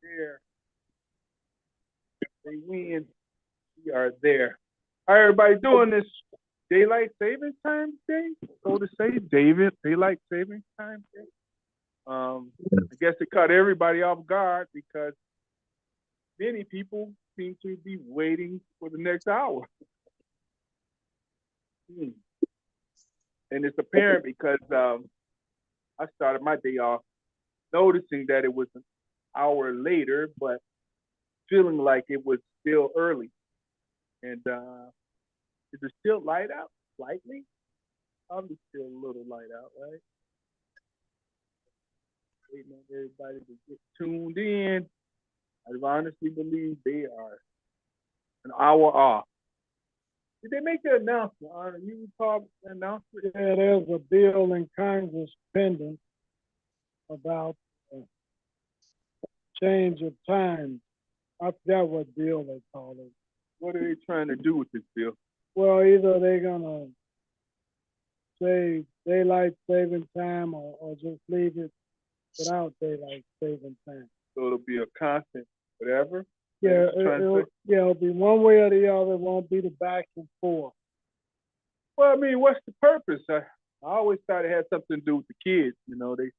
There, they win. We are there. How everybody doing this daylight savings time day? So to say, daylight savings time day. I guess it caught everybody off guard because many people seem to be waiting for the next hour. Hmm. And it's apparent because I started my day off noticing that it was an hour later, but feeling like it was still early. And is it still light out? Slightly? Probably still a little light out, right? Waiting on everybody to get tuned in. I honestly believe they are an hour off. Did they make the announcement? You recall the announcement? Yeah, there's a bill in Congress pending about change of time. I forgot what bill they call it. What are they trying to do with this bill? Well, either they're gonna say daylight saving time or just leave it without daylight saving time. So it'll be a constant, whatever. Yeah, it'll be one way or the other. It won't be the back and forth. Well, I mean, what's the purpose? I always thought it had something to do with the kids. You know, they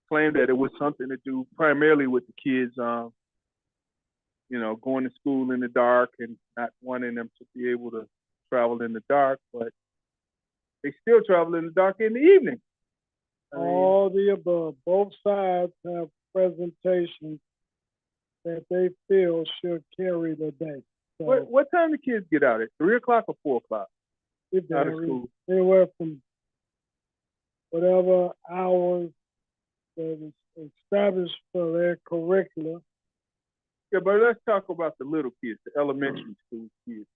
claimed that it was something to do primarily with the kids, you know, going to school in the dark and not wanting them to be able to travel in the dark, but they still travel in the dark in the evening. All the above. Both sides have presentations that they feel should carry the day. So what time do kids get out at? 3 o'clock or 4 o'clock? Out of school. Anywhere from whatever hours that is established for their curricula. Yeah, but let's talk about the little kids, the elementary school kids,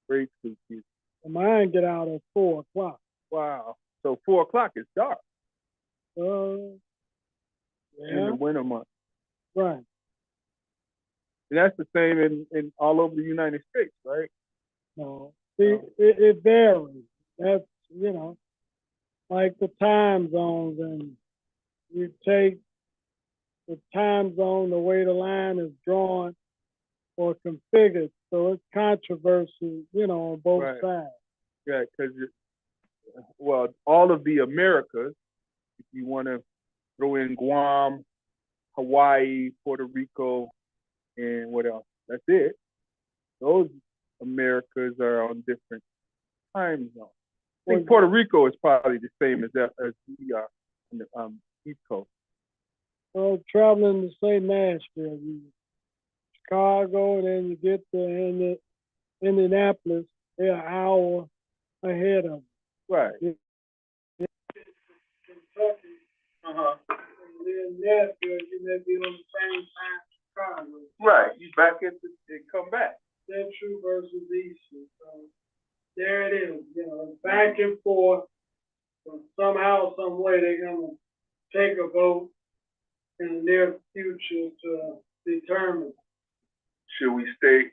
grade school kids. Mine get out at 4 o'clock. Wow. So 4 o'clock is dark. Yeah. In the winter months. Right. And that's the same in all over the United States, right? No. See, it varies. That's, you know, like the time zones, and you take the time zone, the way the line is drawn or configured. So it's controversy, you know, on both sides. Yeah, because, well, all of the Americas, if you want to throw in Guam, Hawaii, Puerto Rico, and what else? That's it. Those Americas are on different time zones. I think Puerto Rico is probably the same as we are on the East Coast. Well, traveling to say Nashville, Chicago, and then you get to Indianapolis, they're an hour ahead of them. Right. Kentucky. And then Nashville, you may be on the same time Chicago. Right. You back into and come back. Central versus Eastern. So there it is. You know, back and forth. So somehow, some way, they're gonna take a vote in the near future to determine. Should we stay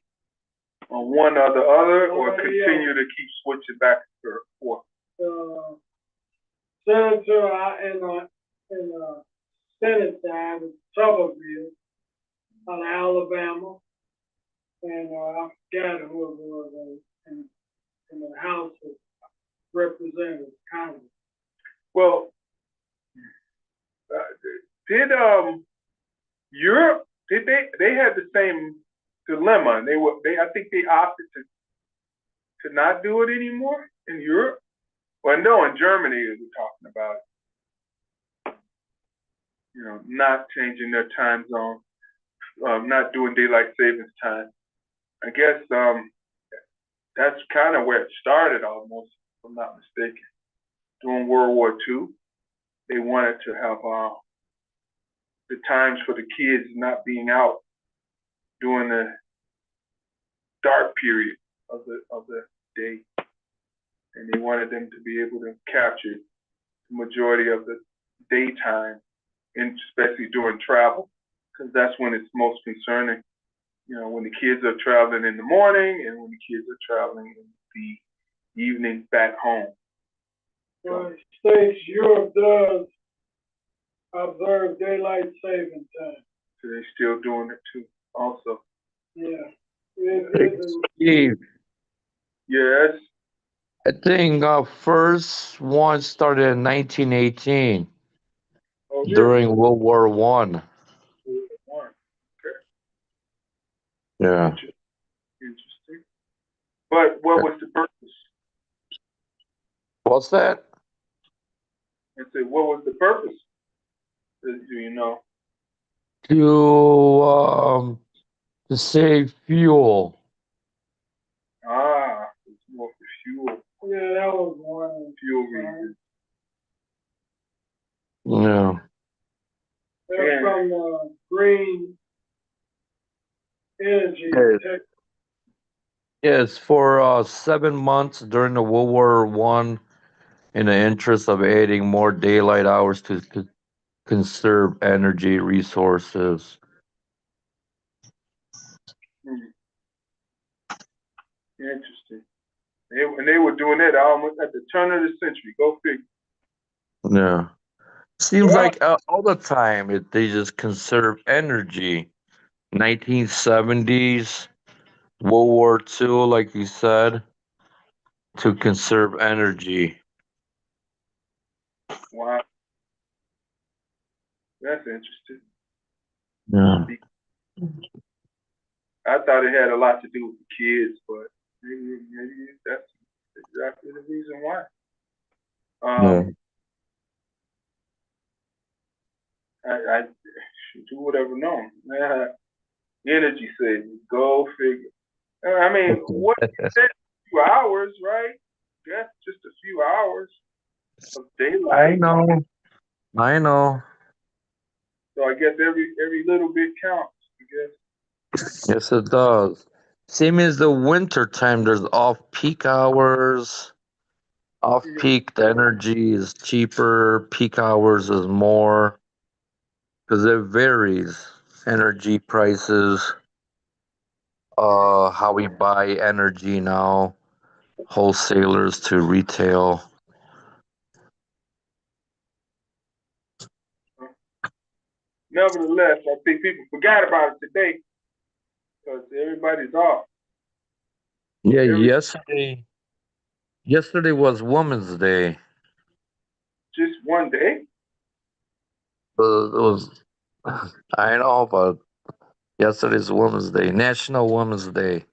on one or the other, or continue to keep switching back and forth? Senator in Senate side is Tuberville out of Alabama, and I forgot who it was in the House of Representatives, Congress. Well, did Europe, did they had the same dilemma, and I think they opted to not do it anymore in Europe. Well, no, in Germany we're talking about, not changing their time zone, not doing daylight savings time. I guess that's kind of where it started almost, if I'm not mistaken. During World War II, they wanted to have the times for the kids not being out during the dark period of the day, and they wanted them to be able to capture the majority of the daytime, and especially during travel, because that's when it's most concerning. When the kids are traveling in the morning and when the kids are traveling in the evening back home. Well, it states Europe does observe daylight saving time. So they're still doing it too, also. Yeah. Steve, Yes. I think first one started in 1918 during World War One. Okay. Yeah. Interesting. But what was the purpose? What's that? I said, what was the purpose? Do you know? To save fuel. It's more for fuel. Yeah, that was one. Fuel reasons. Yeah. That's from green energy. Yes, for 7 months during the World War One, in the interest of adding more daylight hours to conserve energy resources. Interesting. And they were doing that almost at the turn of the century. Go figure. Yeah. Seems like all the time they just conserve energy. 1970s, World War II, like you said, to conserve energy. Wow. That's interesting. Yeah. I thought it had a lot to do with the kids, but maybe that's exactly the reason why. I who would ever known? Energy savings, go figure. I mean, what a few hours, right? That's just a few hours of daylight. I know. So I guess every little bit counts, I guess. Yes, it does. Same as the winter time. There's off-peak hours. Off-peak, the energy is cheaper. Peak hours is more. Because it varies. Energy prices. How we buy energy now. Wholesalers to retail. Nevertheless, I think people forgot about it today because everybody's off. Yeah, yesterday was Women's Day. Just one day? It was I know, but yesterday's Women's Day, National Women's Day.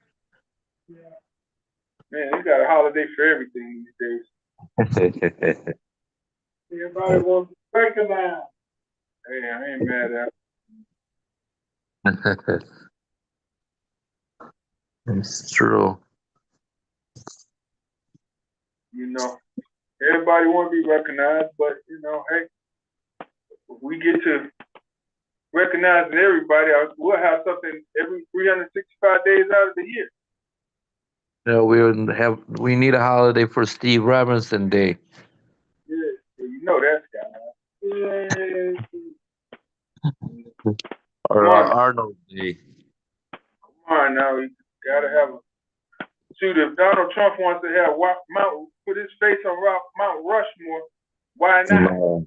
Yeah. Man, you got a holiday for everything these days. Everybody wants to recognize. Hey, I ain't mad at it. It's true. Everybody want to be recognized, but hey, if we get to recognizing everybody, we'll have something every 365 days out of the year. Yeah, we need a holiday for Steve Robinson Day. Yeah, that guy. Yeah. Or Arnold Day. Come on now, you gotta have a. Shoot, if Donald Trump wants to have put his face on Mount Rushmore, why not?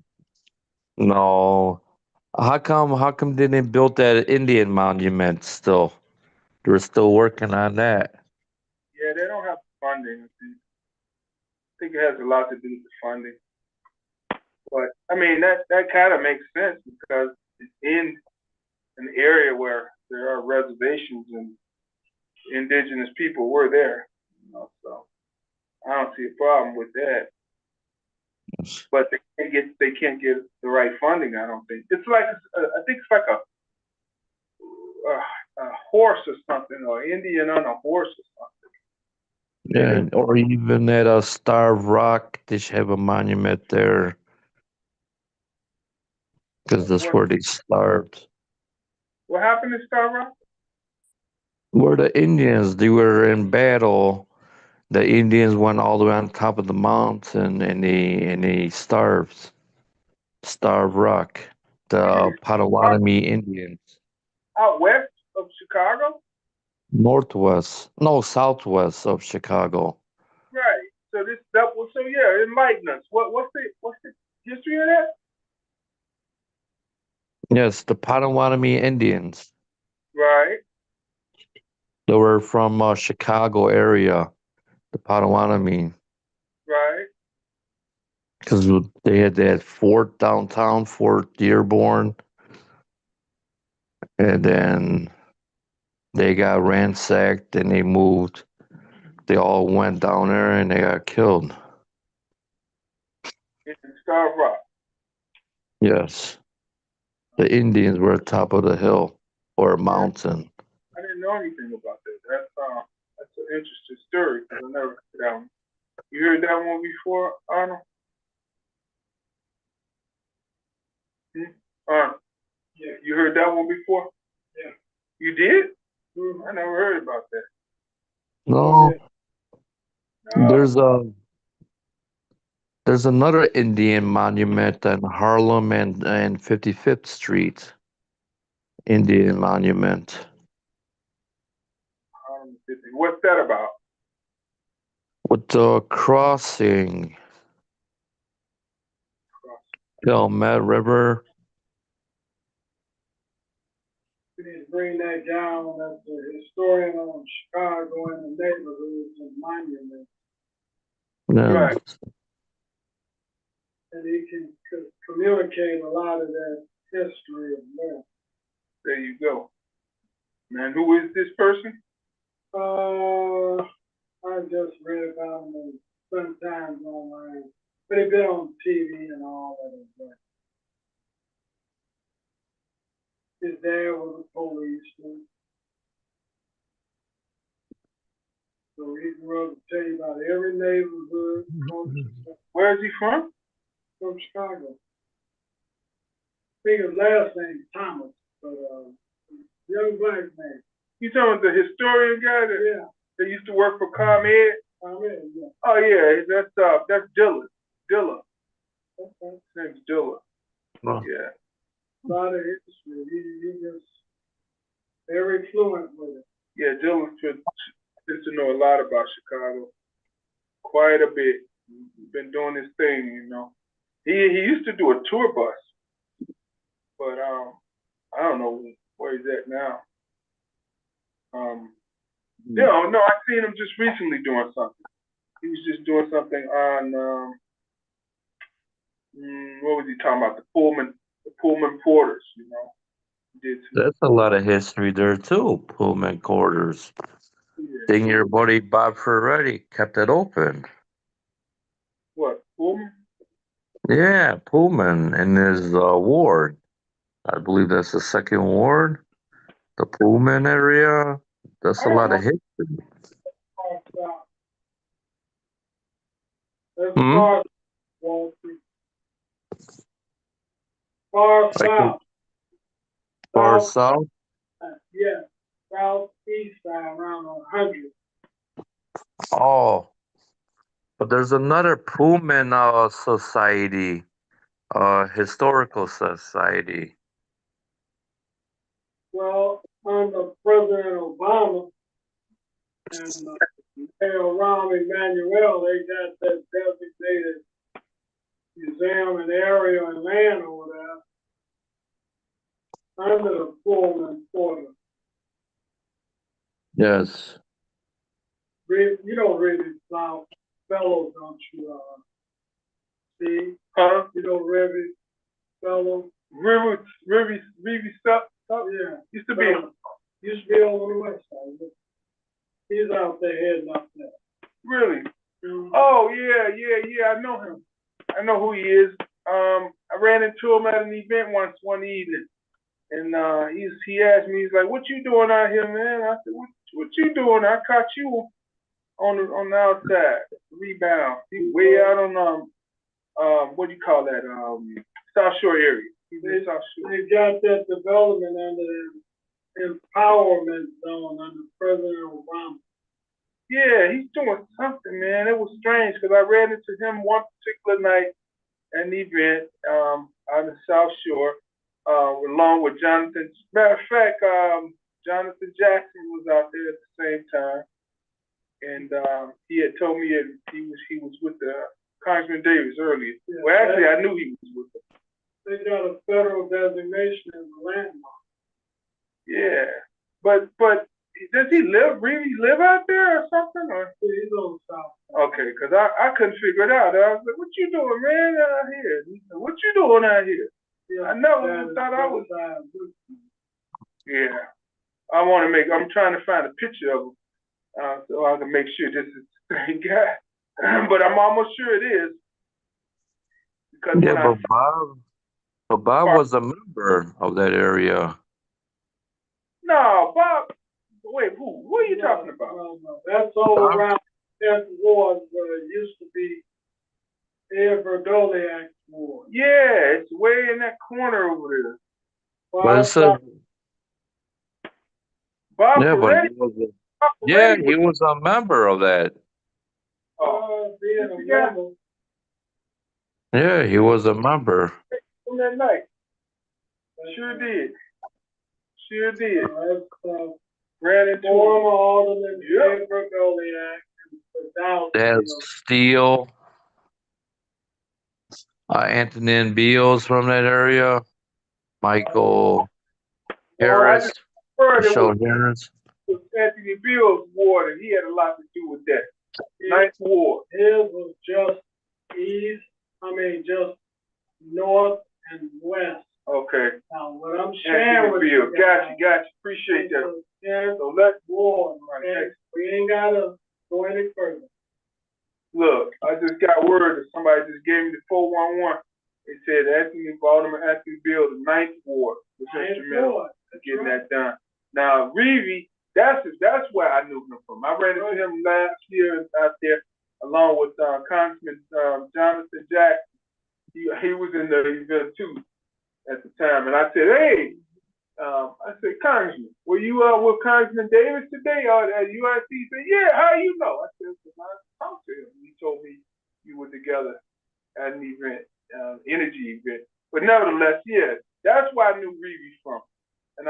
No. How come they didn't build that Indian monument still? They're still working on that. Yeah, they don't have funding. I think it has a lot to do with the funding. But I mean that kind of makes sense because it's in an area where there are reservations and indigenous people were there. So I don't see a problem with that. But they can't get the right funding. I don't think it's like I think it's like a horse or something, or Indian on a horse or something. Yeah, or even at a Starved Rock, they should have a monument there because that's where they starved. What happened to Star Rock? Where the Indians, they were in battle. The Indians went all the way on top of the mountain and they starved. Starved Rock. The Potawatomi Indians. Out west of Chicago? Northwest. No, southwest of Chicago. Right. So so yeah, enlighten us. What's the history of that? Yes, the Potawatomi Indians. Right. They were from Chicago area, the Potawatomi. Right. Because they had that fort downtown, Fort Dearborn. And then they got ransacked and they moved. They all went down there and they got killed. In Star Rock. Yes. The Indians were at top of the hill or a mountain. I didn't know anything about that. That's an interesting story because I never heard that one. You heard that one before, Arnold? Yeah. You heard that one before? Yeah. You did? I never heard about that. No. No. There's another Indian monument in Harlem and 55th Street. Indian monument. What's that about? With the crossing. Willamette River. We need to bring that down as a historian on Chicago and the neighborhoods and monuments. Yeah. Right. And he can communicate a lot of that history as well. There you go. Man, who is this person? I just read about him sometimes online, but he's been on TV and all that as well. His dad was a policeman. So he can really tell you about every neighborhood. Where is he from? From Chicago. I think his last name is Thomas, but young black man. You talking about the historian guy that used to work for ComEd? ComEd, yeah. Oh yeah, that's Dilla. Dilla. Okay. His name's Dilla. Oh. Yeah. A lot of history. He just very fluent with it. Yeah, Dilla seems to know a lot about Chicago. Quite a bit. He's been doing his thing, you know. He used to do a tour bus, but I don't know where he's at now. No, I seen him just recently doing something. He was just doing something on what was he talking about? The Pullman Porters, you know. He did That's a lot of history there too, Pullman Quarters. Yeah. Then your buddy Bob Ferretti kept it open. What, Pullman? Yeah, Pullman in his ward. I believe that's the second ward. The Pullman area. That's a lot of history. That's far, far south. Far south? Yeah, southeast side, around 100. Oh, but there's another Pullman society, historical society. Well, under President Obama and Mayor Rahm Emanuel, they got that designated museum and area and land over there under the Pullman Porter. Yes. You don't read these fellows, don't you, Steve? Huh? You don't read these fellows? Rivi stuff. Yeah. Used to be. Used to be over the west side. But he's out there heading up there. Really? Mhm. Oh yeah. I know him. I know who he is. I ran into him at an event once one evening, and he asked me, he's like, "What you doing out here, man?" I said, "What you doing? I caught you on the outside, rebound. He way out on what do you call that? South Shore area. He's in South Shore. They got that development under the empowerment zone under President Obama. Yeah, he's doing something, man. It was strange because I ran into him one particular night at an event out in the South Shore, along with Jonathan. Matter of fact, Jonathan Jackson was out there at the same time, and he had told me that he was with Congressman Davis earlier. Yeah, well, actually, I knew he was with him. They got a federal designation as a landmark. Yeah, but does he really live out there or something? Or? He's on the south. Okay, because I couldn't figure it out. I was like, "What you doing, man, out here?" He said, "What you doing out here?" Yeah, I never thought I was. Yeah, I'm trying to find a picture of him so I can make sure this is the same guy. But I'm almost sure it is. Because Yeah, but Bob was a member of that area. No, Bob. Wait, who? What are you talking about? No. That's all around that ward where it used to be Ed Verdoliak's ward. Yeah, it's way in that corner over there. But Bob yeah, but Ferretti? he was a member of that. Being a member. Yeah, he was a member. On that night. Sure did. Ran into former Alderman Ed Verdoliak. There's Steele. Antonin Beals from that area. Michael Harris. Michelle Harris. Was Anthony Beals' ward, and he had a lot to do with that. Ninth Ward. His was just just north and west. Okay. Now, what I'm sharing with you. Gotcha. Appreciate that. Yeah, so let's ward. We ain't gotta go any further. Look, I just got word that somebody just gave me the 411. They said Alderman Anthony Beals, the Ninth Ward, was instrumental in getting that done. Now, Reeve, that's where I knew him from. I ran into him last year out there, along with Congressman Jonathan Jackson. He was in the event too at the time, and I said, "Hey," I said, "Congressman, were you with Congressman Davis today at UIC?" He said, "Yeah, how you know?" I said, "I talked to him. He told me you were together at an event, energy event." But nevertheless, yeah, that's where I knew Reeve from. And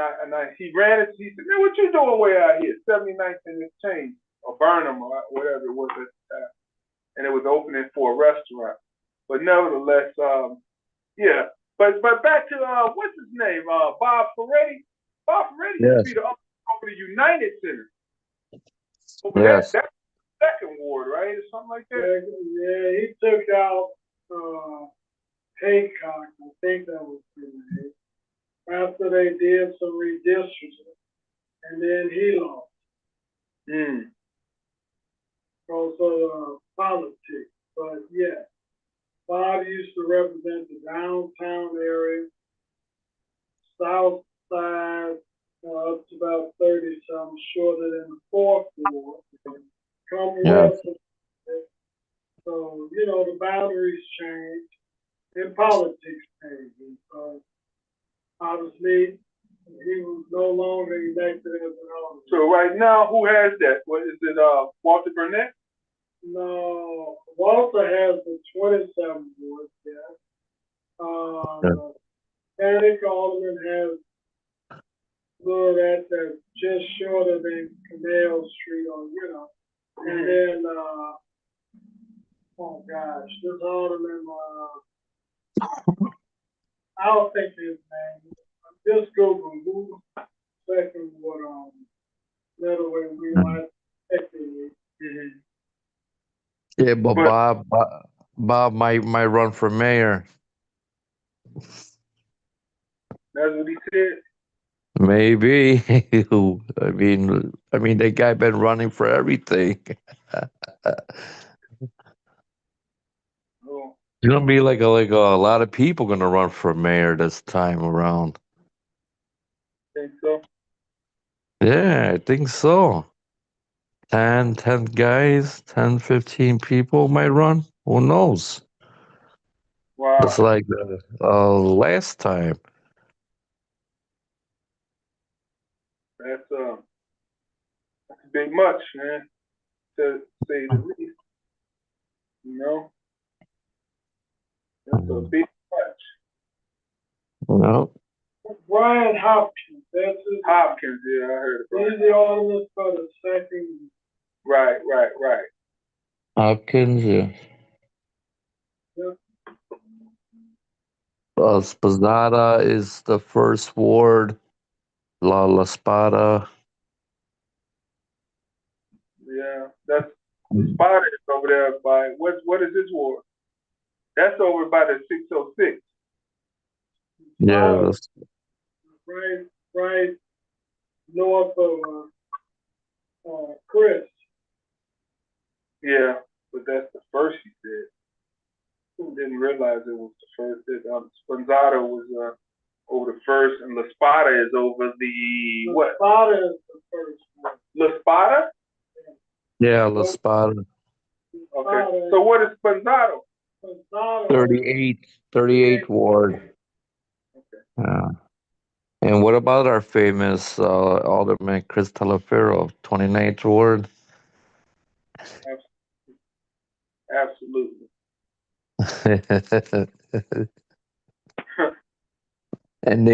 he ran it. He said, "Man, what you doing way out here? 79th and Exchange or Burnham or whatever it was at the time." And it was opening for a restaurant. But nevertheless, yeah. But back to what's his name? Bob Ferretti. Bob Ferretti used to be the owner of the United Center. That's second ward, right, or something like that. Yeah, he took out Haycock. I think that was his name. After they did some redistricting, and then he lost. Also politics, but yeah, Bob used to represent the downtown area, south side, up to about 30 something, shorter than the fourth ward. Come west of it. So, the boundaries change and politics change. So, obviously, he was no longer elected as an alderman. So right now, who has that? What is it? Walter Burnett? No, Walter has the 27 wards. The Panic Alderman has that's just shorter than Canal Street, and then oh gosh, this alderman, I'll think his name. Just Google who second ward on. Another way we might check it. Yeah, but Bob might run for mayor. That's what he said. Maybe. I mean, that guy been running for everything. Oh, It's gonna be like a lot of people gonna run for mayor this time around. think so? Yeah, I think so. 10 guys, 10, 15 people might run. Who knows? Just Wow. like last time. That's that's a big much, man, to say the least. You know, that's a Mhm. big much. No. Brian Hopkins, that's his. Hopkins, yeah, I heard about He's it. the alderman for the second. Right. Hopkins, yeah. Yeah. Spazada is the first ward. La Spada. Yeah, that's the spot is over there by what is this ward? That's over by the 606. Yeah, Right north of Chris. Yeah, but that's the first he said. Didn't realize it was the first. Sponzado was over the first, and La Spada is over the what? Spada is the first one. La Spada? yeah, La Spada. Okay. So what is Sponzado? 38 ward. Yeah. And what about our famous Alderman Chris Talaferro, 29th ward? Absolutely. And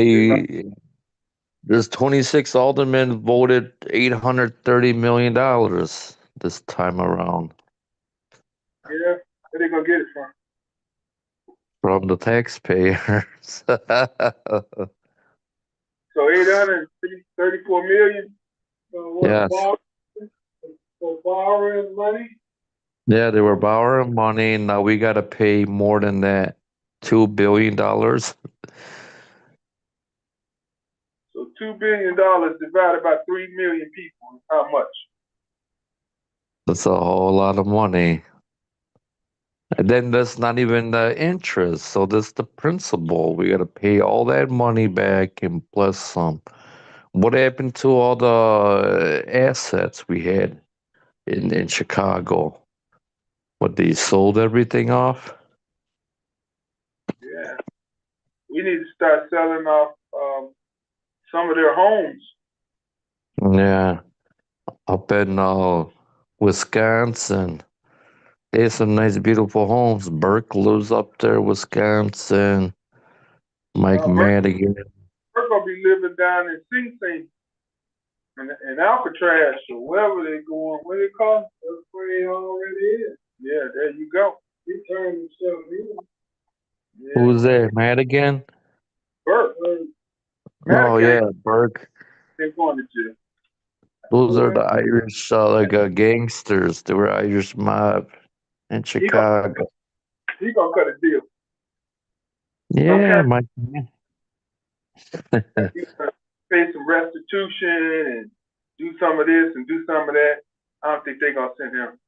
there's 26 aldermen voted $830 million this time around Yeah, where they gonna get it from the taxpayers. So 834 million. Yes. For borrowing money. Yeah, they were borrowing money. Now we got to pay more than that, $2 billion. So $2 billion divided by 3 million people is how much? That's a whole lot of money. And then that's not even the interest. So that's the principal. We got to pay all that money back and plus some. What happened to all the assets we had in Chicago? What, they sold everything off? Yeah, we need to start selling off some of their homes. Yeah. Up in Wisconsin. They have some nice, beautiful homes. Burke lives up there, Wisconsin. Mike Madigan. We're gonna be living down in Sing Sing in Alcatraz or wherever they going. What do they call it? That's where he already is. Yeah, there you go. He turned himself in. Yeah. Who's there? Madigan? Burke. Oh, yeah, Burke. They're going to jail. Those are the Irish, gangsters. They were Irish mob in Chicago. He gonna cut a deal. Yeah, Okay. Mike. He's gonna pay some restitution and do some of this and do some of that. I don't think they're gonna send him.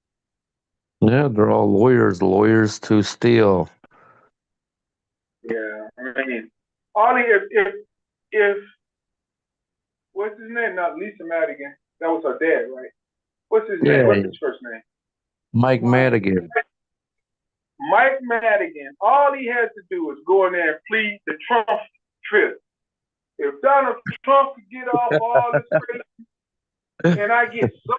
Yeah, they're all lawyers to steal. Yeah, I mean, Ollie, if what's his name? Not Lisa Madigan. That was her dad, right? What's his name? What's his first name? Mike Madigan. Mike Madigan. All he had to do was go in there and plead the Trump fifth. If Donald Trump could get off all this crazy, and I get some,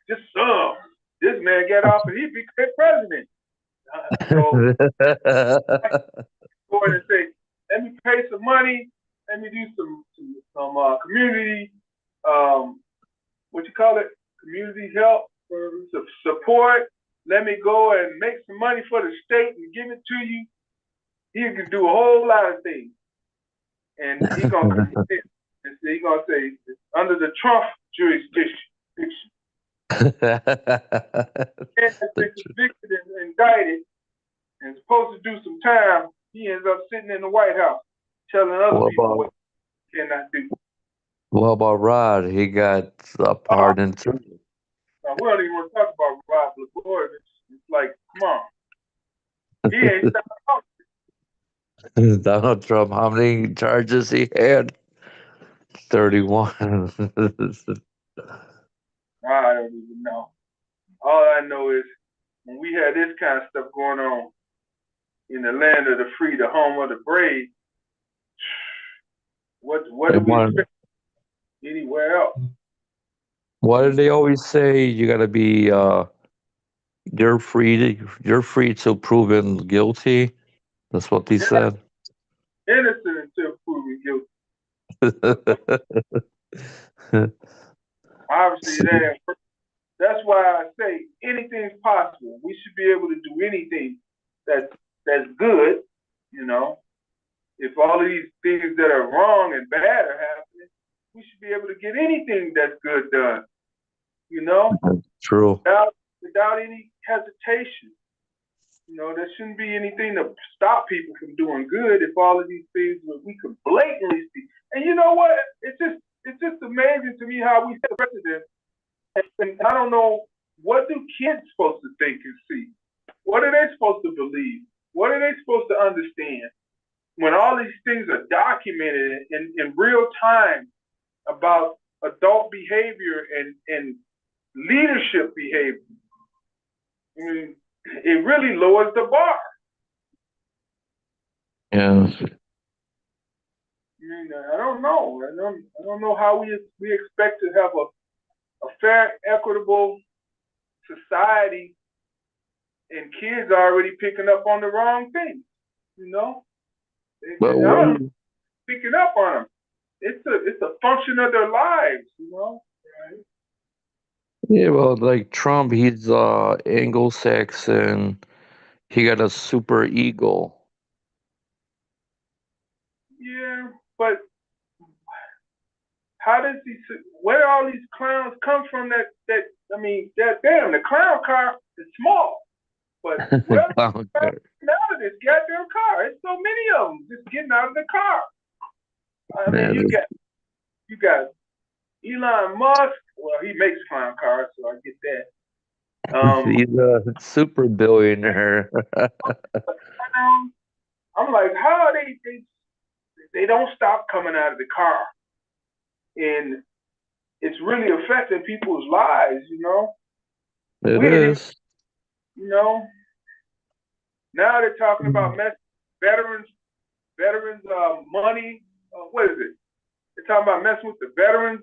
just some, this man get off and he'd be president. So go in and say, let me pay some money, let me do some community, what you call it, community help, support. Let me go and make some money for the state and give it to you. He could do a whole lot of things, and he's gonna say under the Trump jurisdiction. And has been convicted and indicted and supposed to do some time. He ends up sitting in the White House. telling other What people about what they cannot do. what about Rod? He got a Oh, pardon too. no, we don't even want to talk about Rob LaGore. It's like, come on. He ain't stopped talking. Donald Trump, how many charges he had? 31. I don't even know. All I know is when we had this kind of stuff going on in the land of the free, the home of the brave, what They do we want, expect anywhere else? what do they always say? You gotta be you're free till proven guilty. That's what he Yeah, said. innocent until proven guilty. Obviously, See, that's why I say anything's possible. We should be able to do anything that's good. You know, if all of these things that are wrong and bad are happening, we should be able to get anything that's good done. You know, true. without any hesitation. You know, there shouldn't be anything to stop people from doing good if all of these things we can blatantly see. And you know what? It's just amazing to me how we set a precedent. And I don't know, what do kids supposed to think and see? What are they supposed to believe? What are they supposed to understand when all these things are documented in real time about adult behavior and leadership behavior? I mean, it really lowers the bar. Yeah. I mean, I don't know. I don't know how we expect to have a fair, equitable society, and kids are already picking up on the wrong things. You know, But I what don't know, picking up on them. It's a function of their lives. You know. Right? yeah, well, like Trump, he's Anglo-Saxon. He got a super ego. Yeah, but how does he? Where do all these clowns come from? I mean, that damn, the clown car is small, but where Clown out of this goddamn car? There's so many of them just getting out of the car. I mean, Man, you got Elon Musk. Well, he makes clown cars, so I get that. he's a super billionaire. I'm like, how are they don't stop coming out of the car, and it's really affecting people's lives. You know, It we didn't, is. you know. Now they're talking about veterans money. What is it? They're talking about messing with the veterans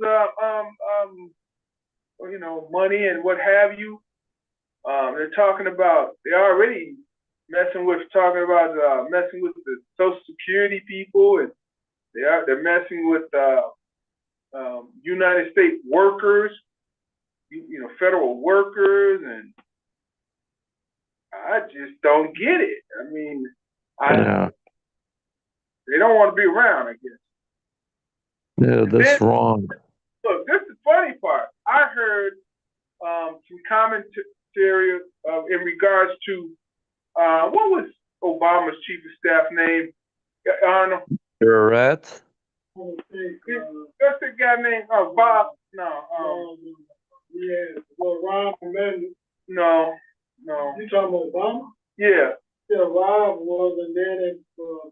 money and what have you. They're talking about they're already messing with the Social Security people, and they're messing with United States workers, federal workers, and I just don't get it. I mean, Yeah. they don't want to be around, I guess. Yeah, And then that's wrong. look, this is the funny part. I heard some commentary in regards to what was Obama's chief of staff name? Arnold. You're a rat? What's the guy named Bob? No. Yeah, well, Ron Menendez. No. You talking about Obama? Yeah. Yeah, Ron was, and then it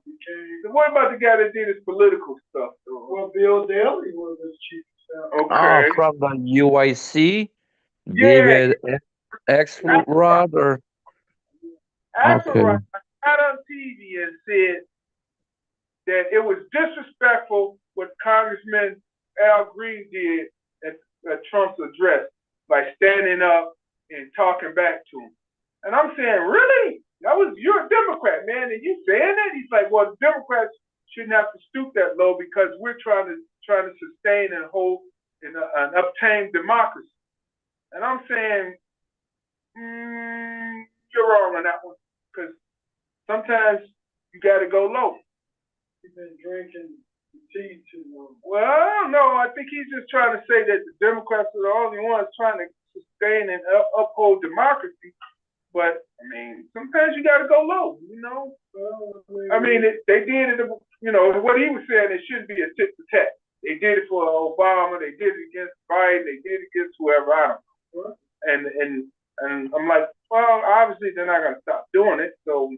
became. So what about the guy that did his political stuff? Though? Well, Bill Daley was his chief of staff. Okay. From the UIC? Yeah. David Axelrod or? Axelrod Okay. got on TV and said that it was disrespectful what Congressman Al Green did at Trump's address by standing up and talking back to him. And I'm saying, really? You're a Democrat, man, and you saying that? He's like, well, the Democrats shouldn't have to stoop that low because we're trying to sustain and hold and obtain democracy. And I'm saying, you're wrong on that one because sometimes you got to go low. He's been drinking tea too long. Well, I don't know. I think he's just trying to say that the Democrats are the only ones trying to sustain and uphold democracy. But I mean, sometimes you got to go low, you know. I mean, they did it what he was saying, it shouldn't be a tit for tat. They did it for Obama, they did it against Biden, they did it against whoever, I don't know. And I'm like, well, obviously they're not gonna stop doing it, so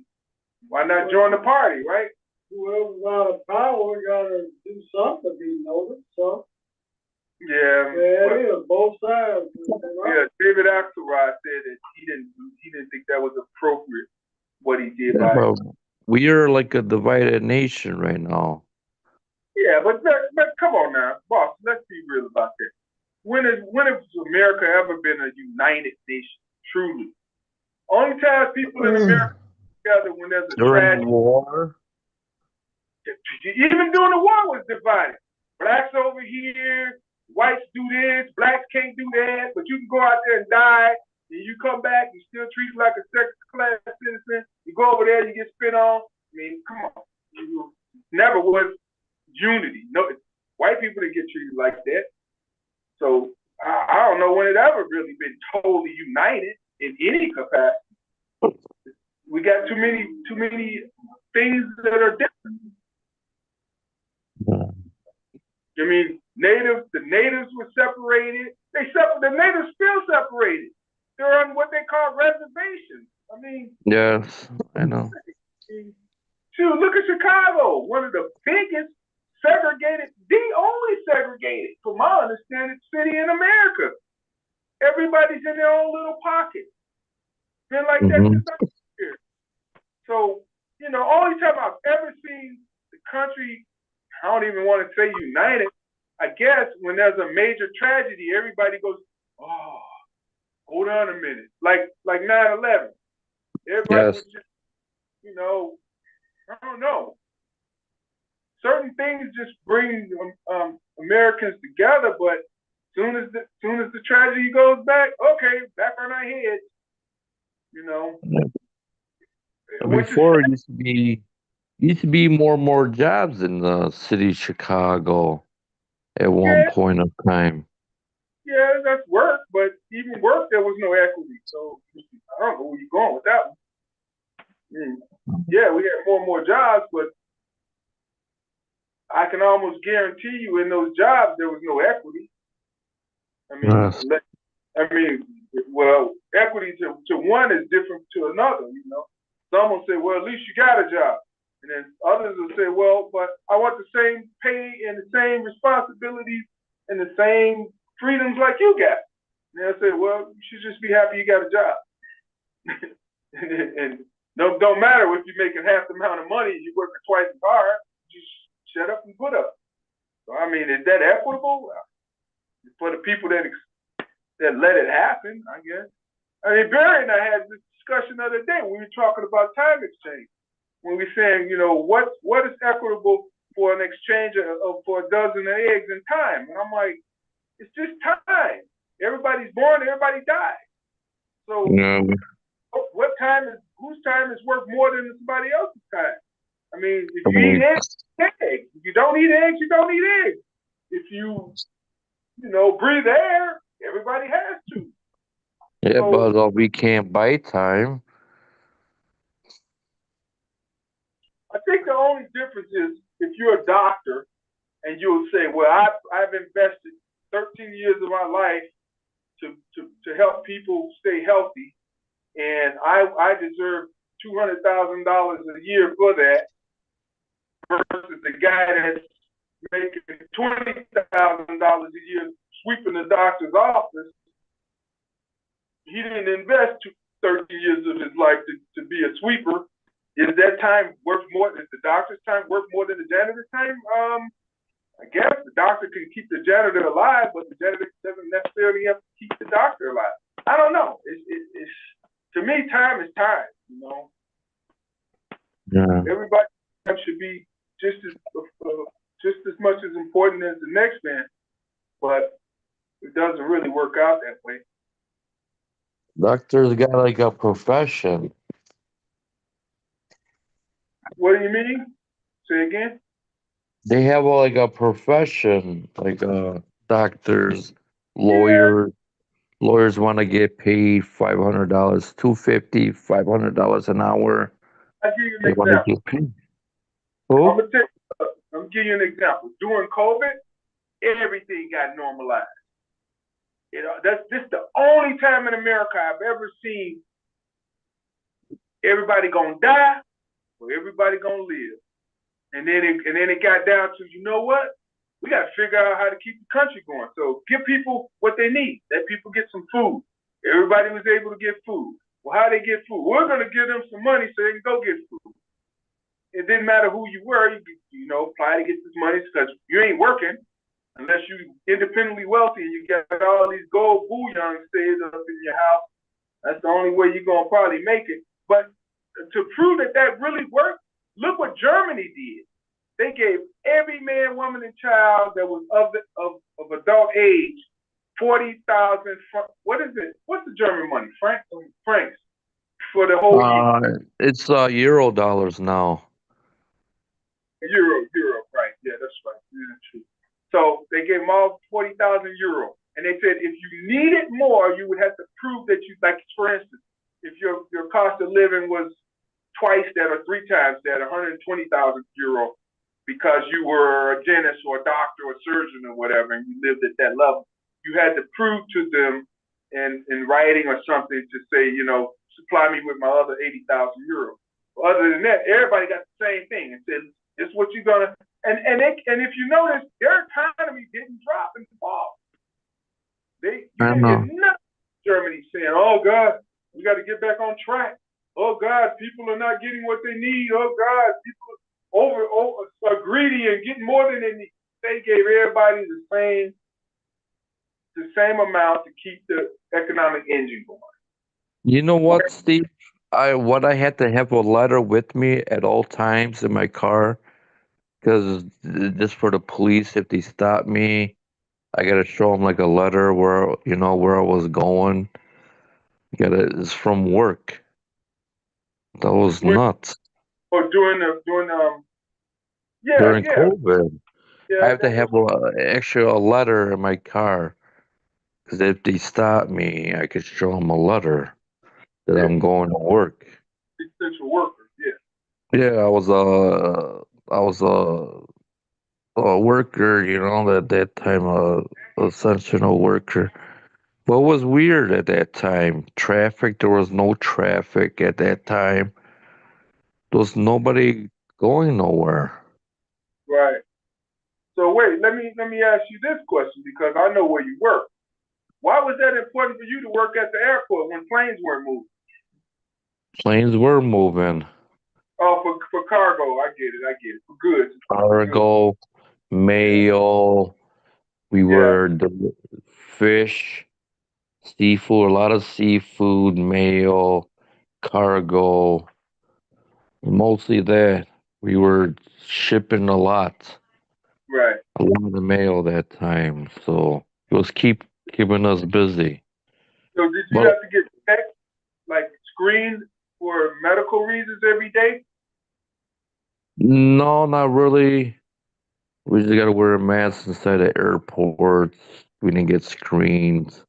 why not join the party, right? Whoever's out of power gotta do something to be noticed, so. Yeah, it is, both sides. Yeah, David Axelrod said that he didn't think that was appropriate what he did by. Well, we are like a divided nation right now. Yeah, but come on now, boss. Let's be real about that. When has America ever been a united nation? Truly, only time people in America together when there's a During war. Even during the war was divided. Blacks over here, whites do this, blacks can't do that, but you can go out there and die, and you come back, you still treated like a second class citizen. You go over there, you get spit on. I mean, come on. Never was unity. No, white people didn't get treated like that. So I don't know when it ever really been totally united in any capacity. We got too many things that are different. I mean, the natives were separated. The natives still separated. They're on what they call reservations. I mean, yes, I know. Shoot, look at Chicago, one of the biggest segregated, the only segregated, from my understanding, city in America. Everybody's in their own little pocket. Been like that since I was here. So, only time I've ever seen the country, I don't even want to say united, I guess when there's a major tragedy, everybody goes, oh, hold on a minute. Like 9/11. Everybody was just, I don't know. Certain things just bring Americans together, but soon as the tragedy goes back, okay, back on our heads. Before it used to be more jobs in the city of Chicago at one point of time. Yeah, that's work, but even work there was no equity. So I don't know where you're going with that one. Yeah, we had more and more jobs, but I can almost guarantee you in those jobs there was no equity. Well, equity to one is different to another, Some will say, well, at least you got a job. And then others will say, well, but I want the same pay and the same responsibilities and the same freedoms like you got. And they'll say, well, you should just be happy you got a job. and don't matter if you're making half the amount of money and you're working twice as hard, just shut up and put up. So, is that equitable? For the people that let it happen, I guess. Barry and I had this discussion the other day when we were talking about time exchange. When we were saying, what is equitable for an exchange for a dozen of eggs in time? And I'm like, it's just time. Everybody's born, everybody dies. So whose time is worth more than somebody else's time? If you eat eggs, eggs. If you don't eat eggs, you don't eat eggs. If you, breathe air, everybody has to. Yeah, but we can't buy time. I think the only difference is if you're a doctor and you'll say, well, I've invested 13 years of my life to help people stay healthy, and I deserve $200,000 a year for that, versus the guy that's making $20,000 a year sweeping the doctor's office. He didn't invest 30 years of his life to be a sweeper. Is that time worth more? Is the doctor's time worth more than the janitor's time? I guess the doctor can keep the janitor alive, but the janitor doesn't necessarily have to keep the doctor alive. I don't know. It's to me, time is time. Yeah. Everybody should be just as much as important as the next man, but it doesn't really work out that way. Doctors got like a profession. What do you mean? Say again? They have like a profession, like doctors, lawyers. Yeah. Lawyers want to get paid $500, $250, $500 an hour. I give you an example. I'm gonna tell you I'm giving you an example. During COVID, everything got normalized. That's this the only time in America I've ever seen everybody gonna die or everybody gonna live. And then it got down to, you know what? We got to figure out how to keep the country going. So give people what they need. Let people get some food. Everybody was able to get food. Well, how they get food? We're going to give them some money so they can go get food. It didn't matter who you were. Apply to get this money because you ain't working unless you independently wealthy and you got all these gold bullion saved up in your house. That's the only way you're going to probably make it. But to prove that really worked, look what Germany did. They gave every man, woman, and child that was of adult age 40,000. What is it? What's the German money? Francs for the whole year. It's euro dollars now. Euro, right? Yeah, that's right. Yeah, true. So they gave them all 40,000 euro, and they said if you needed more, you would have to prove that you, like for instance, if your cost of living was twice that or three times that, 120,000 euro, because you were a dentist or a doctor or a surgeon or whatever, and you lived at that level, you had to prove to them in writing or something to say, supply me with my other 80,000 euros. Well, other than that, everybody got the same thing and said, "It's what you're gonna." And if you notice, their economy didn't drop in the fall. You didn't hear nothing. Germany saying, "Oh God, we got to get back on track. Oh God, people are not getting what they need. Oh God, people are greedy and getting more than they need." They gave everybody the same amount to keep the economic engine going. You know what, Steve? I had to have a letter with me at all times in my car because just for the police, if they stop me, I gotta show them like a letter where where I was going. It's from work. That was nuts. Or during During COVID, I yeah, have to have a letter in my car because if they stop me, I could show them a letter that I'm going to work. Essential workers, yeah. Yeah, I was a worker, at that time, a essential worker. What was weird at that time? Traffic. There was no traffic at that time. There was nobody going nowhere. Right. So wait, let me ask you this question because I know where you work. Why was that important for you to work at the airport when planes weren't moving? Planes were moving. Oh, for cargo, I get it. For goods. Cargo, mail. We were the fish, seafood, a lot of seafood, mail, cargo. Mostly that. We were shipping a lot. Right. A lot of mail that time. So it was keeping us busy. So did you have to get checked, like screened for medical reasons every day? No, not really. We just gotta wear a mask inside the airports. We didn't get screened.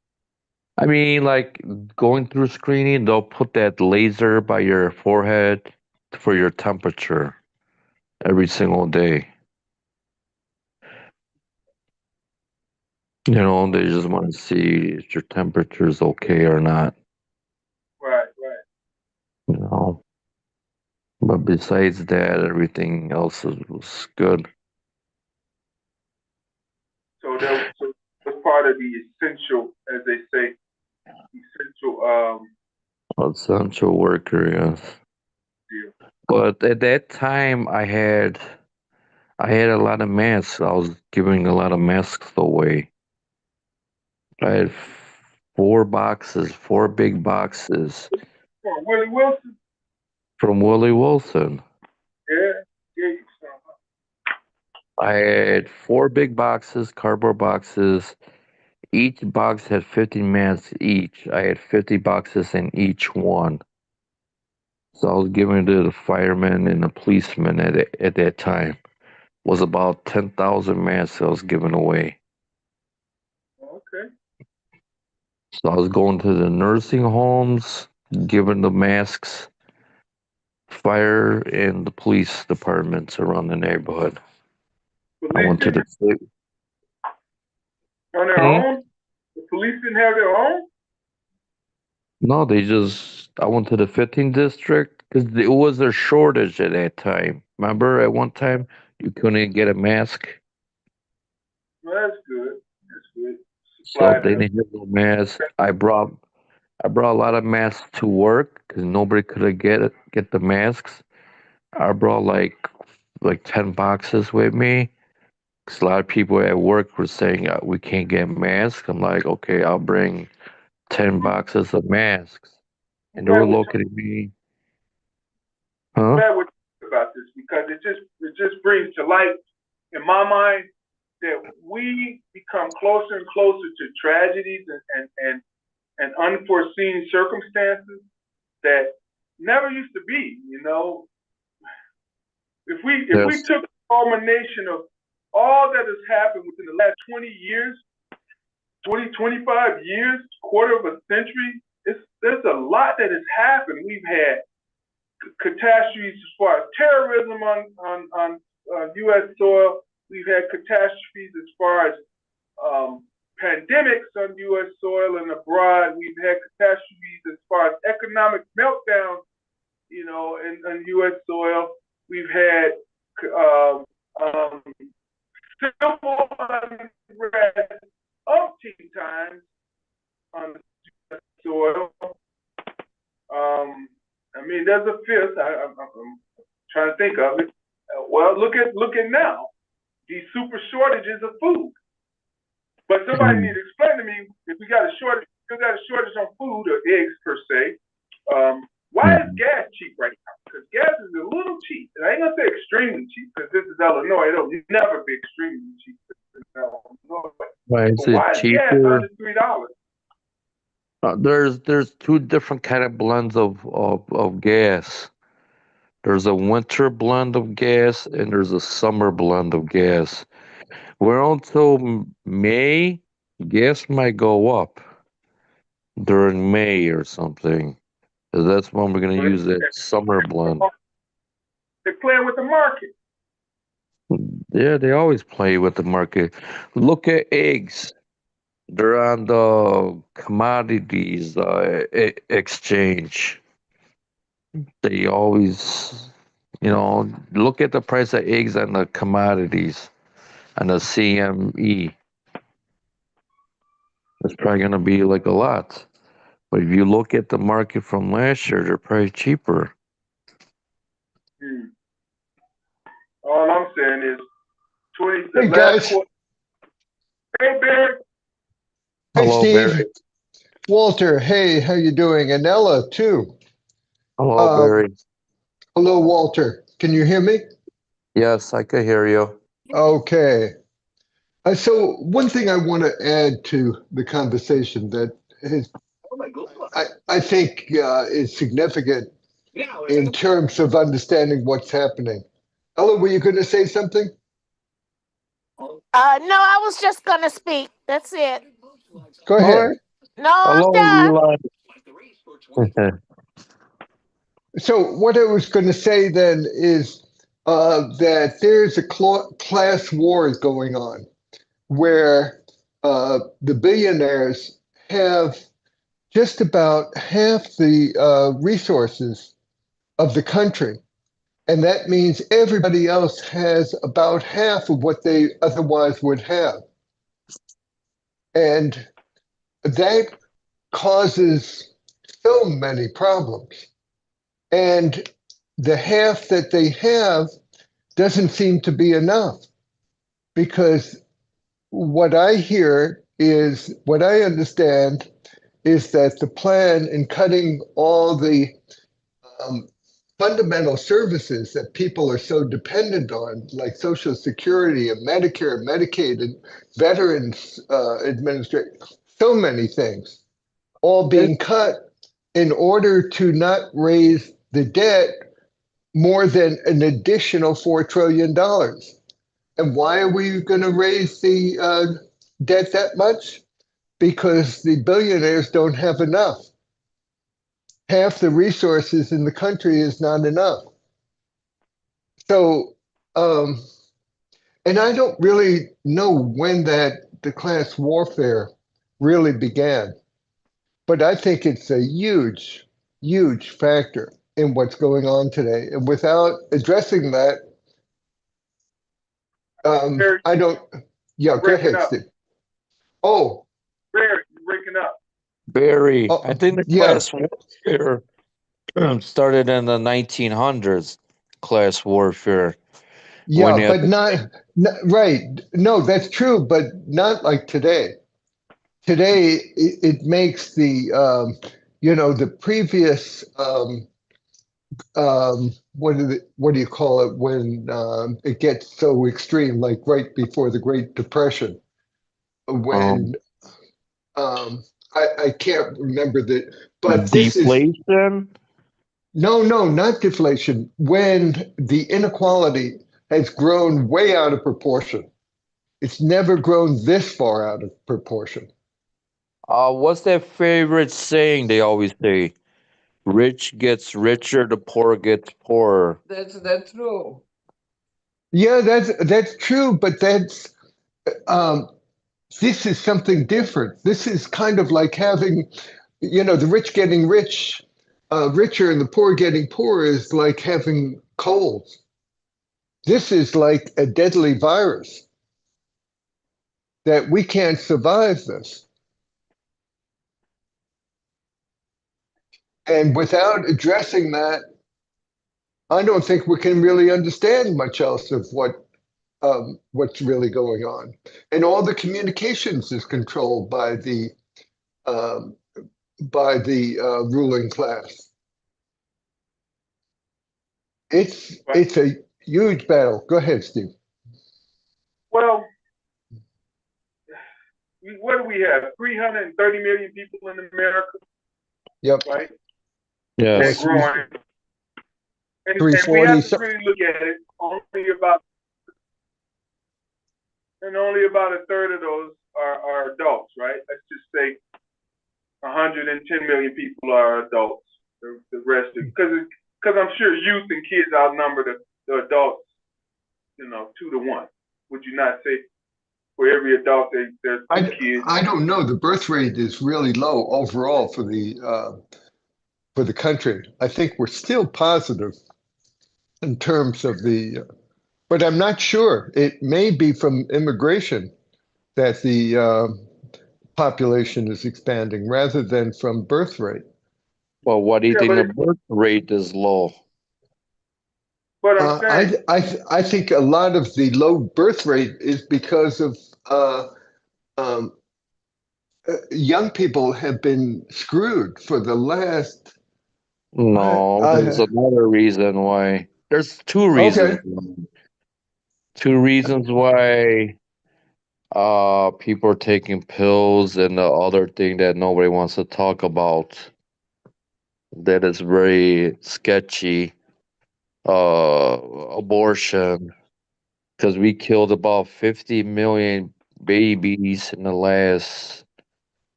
I mean, like going through screening, they'll put that laser by your forehead for your temperature every single day. They just want to see if your temperature is okay or not. Right. You know, but besides that, everything else was good. So that was part of the essential, as they say, essential. Essential worker, yes. Yeah. But at that time, I had a lot of masks. I was giving a lot of masks away. I had four big boxes Oh, Willie Wilson. from Willie Wilson. Yeah. You saw. I had four big boxes, cardboard boxes. Each box had 50 masks each. I had 50 boxes in each one. So I was giving it to the firemen and the policemen at that time. Was about 10,000 masks I was giving away. Okay. So I was going to the nursing homes, giving the masks, fire and the police departments around the neighborhood. I went to Police the on their Hmm? own? The police didn't have their own? No, I went to the 15th district because it was a shortage at that time. Remember at one time you couldn't get a mask? Well, that's good. That's good. So Supply they them. didn't have no mask. I brought a lot of masks to work because nobody could get the masks. I brought like 10 boxes with me. 'Cause a lot of people at work were saying we can't get masks. I'm like, okay, I'll bring 10 boxes of masks. I'm And they were glad we're looking at me, I'm huh? glad we're talking about this because it just brings to light in my mind that we become closer and closer to tragedies and unforeseen circumstances that never used to be. If we Yes. took the culmination of all that has happened within the last 20 years, 20, 25 years, quarter of a century, there's a lot that has happened. We've had catastrophes as far as terrorism on U.S. soil. We've had catastrophes as far as pandemics on U.S. soil and abroad. We've had catastrophes as far as economic meltdowns, in U.S. soil. We've had civil unrest umpteen times on the soil. I mean, there's a fifth. I'm trying to think of it. Well, look at now. These super shortages of food. But somebody Mm. need to explain to me if we got a shortage, on food or eggs per se. Why is Mm. gas cheap right now? Because gas is a little cheap. And I ain't gonna say extremely cheap because this is Illinois. It'll never be extremely cheap in Illinois. Why is But it why is gas cheaper? under $3? There's two different kind of blends of gas. There's a winter blend of gas and there's a summer blend of gas. We're until May, gas might go up during May or something. 'Cause that's when we're gonna use that summer blend. They're playing with the market. Yeah, they always play with the market. Look at eggs. They're on the commodities exchange. They always, look at the price of eggs on the commodities on the CME. It's probably going to be like a lot. But if you look at the market from last year, they're probably cheaper. Hmm. All I'm saying is the Hey last guys. quarter. Hey, Barry. Hey Hello, Steve. Barry. Walter. Hey, how you doing? And Ella too. Hello, Uh, Barry. hello, Walter. Can you hear me? Yes, I can hear you. Okay. So one thing I want to add to the conversation that is, I think is significant in terms of understanding what's happening. Ella, were you going to say something? No, I was just gonna speak. That's it. Go All ahead. right. No, I'm Hello, done. Eli. So what I was going to say then is that there's a class war going on where the billionaires have just about half the resources of the country. And that means everybody else has about half of what they otherwise would have. And that causes so many problems. And the half that they have doesn't seem to be enough because what I understand is that the plan in cutting all the um, fundamental services that people are so dependent on, like Social Security and Medicare, and Medicaid, and Veterans Administration, so many things, all being cut in order to not raise the debt more than an additional $4 trillion. And why are we going to raise the debt that much? Because the billionaires don't have enough. Half the resources in the country is not enough. So And I don't really know when the class warfare really began, but I think it's a huge, huge factor in what's going on today. And without addressing that, Barry, I don't. Yeah, you're go breaking ahead, up. Steve. Oh, Barry, you're breaking up. Very. I oh, think the yeah, class warfare started in the 1900s. Class warfare when yeah, you had but not right. No, that's true, but not like today. Today, it makes the previous what do you call it when it gets so extreme, like right before the Great Depression, um, when I can't remember but this is deflation. no, not deflation. When the inequality has grown way out of proportion, it's never grown this far out of proportion. What's their favorite saying they always say? Rich gets richer, the poor gets poorer. That's true. Yeah, that's true, but um, this is something different. This is kind of like having, the rich getting richer and the poor getting poorer is like having colds. This is like a deadly virus that we can't survive this. And without addressing that, I don't think we can really understand much else of what's really going on. And all the communications is controlled um, by the ruling class. It's a huge battle. Go ahead, Steve. Well, what do we have? 330 million people in America, Yep. right? Yes. And growing. And we 340. have to really look at it. Only about a third of those are adults, right? Let's just say 110 million people are adults. The rest, because I'm sure youth and kids outnumber the adults, 2 to 1. Would you not say for every adult there's 2 kids? I don't know. The birth rate is really low overall for the country. I think we're still positive in terms of but I'm not sure. It may be from immigration that the population is expanding rather than from birth rate. Well, what do you Yeah, think the birth rate is low? But I'm saying, I think a lot of the low birth rate is because of um, young people have been screwed for the last. No, there's another reason why. There's two Okay. reasons. Two reasons why people are taking pills, and the other thing that nobody wants to talk about that is very sketchy, abortion, because we killed about 50 million babies in the last,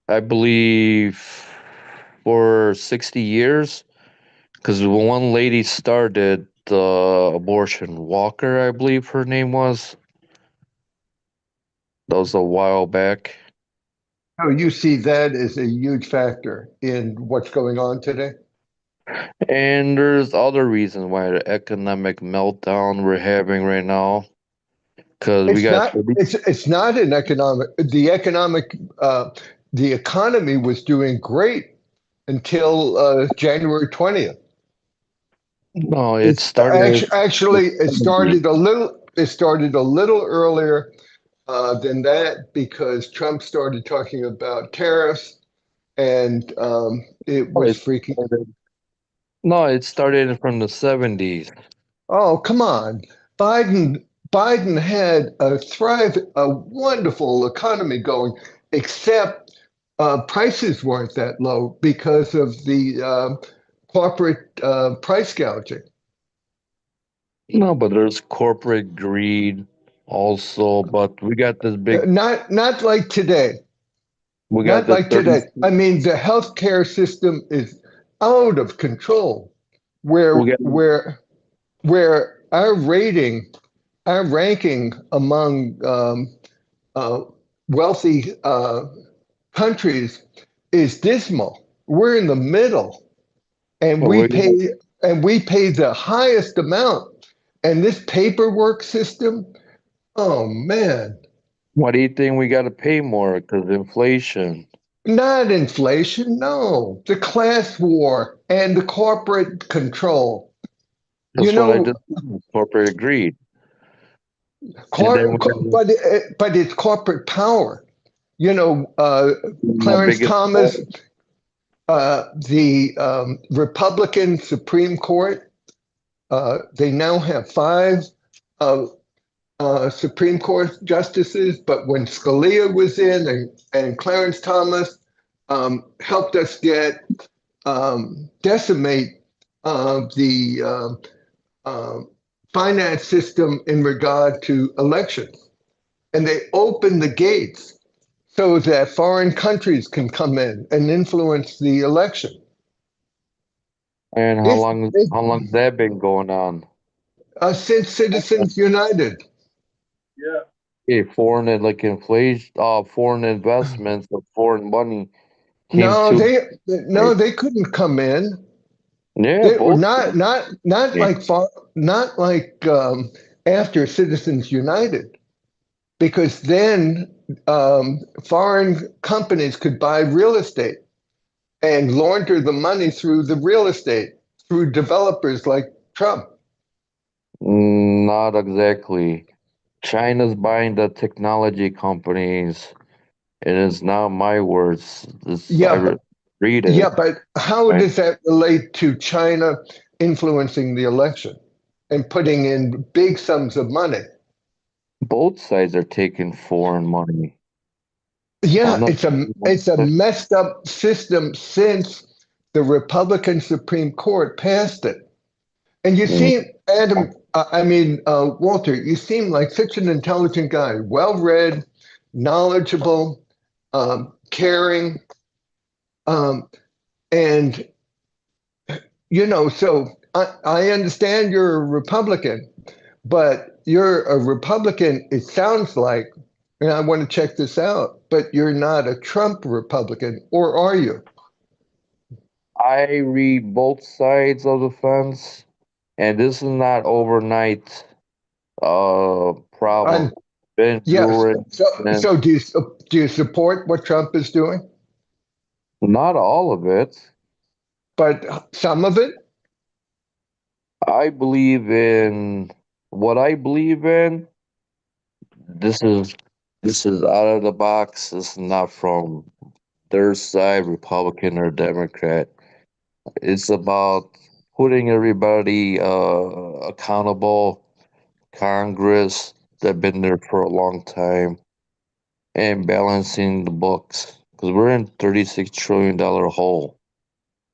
I believe, for 60 years. Because one lady started the abortion, Walker, I believe her name was. That was a while back. Oh, you see that as a huge factor in what's going on today? And there's other reasons why the economic meltdown we're having right now. Because we It's got not. It's not an economic. The economy was doing great until January 20th. no, it It's started. actually it started a little. It started a little earlier than that because Trump started talking about tariffs, and it was It freaking. started no, it started from the 70s. Oh, come on. Biden Biden had a wonderful economy going, except prices weren't that low because of the corporate price gouging. No, but there's corporate greed also. But we got this big. Not like today. We got Not the like 30. today. I mean, the healthcare system is out of control. Where We got where where our rating our ranking among uh, wealthy countries is dismal. We're in the middle, and But we pay the highest amount. And this paperwork system, oh man, what do you think we got to pay more? Because inflation. not inflation, no, the class war and the corporate control. You That's what I know, just said, corporate greed. And then we got but it's corporate power. You know, the Clarence biggest. Thomas, the Republican Supreme Court, they now have 5 Supreme Court justices, but when Scalia was in and Clarence Thomas helped us decimate the finance system in regard to elections. And they opened the gates so that foreign countries can come in and influence the election. And It's, how long has that been going on? since Citizens United. Yeah. Okay, foreign like inflation, foreign investments or foreign money came No, to. they couldn't come in. Yeah, They were both. not like after Citizens United, because then foreign companies could buy real estate and launder the money through the real estate through developers like Trump. Not exactly. China's buying the technology companies. It is not my words. Yeah, but read yeah, it. but how Right? does that relate to China influencing the election and putting in big sums of money? Both sides are taking foreign money. I'm Yeah, not. it's a messed up system since the Republican Supreme Court passed it. And you Mm, seem, Adam, Walter, you seem like such an intelligent guy, well read, knowledgeable, caring, um, and so I understand you're a Republican, but you're a Republican, it sounds like, and I want to check this out, but you're not a Trump Republican, or are you? I read both sides of the fence, and this is not overnight problem. I'm Been yes. brewing since So do you support what Trump is doing? not all of it. But some of it? I believe in what I believe in. This is this is out of the box. This is not from their side, Republican or Democrat. It's about putting everybody accountable. Congress that been there for a long time and balancing the books because we're in $36 trillion hole.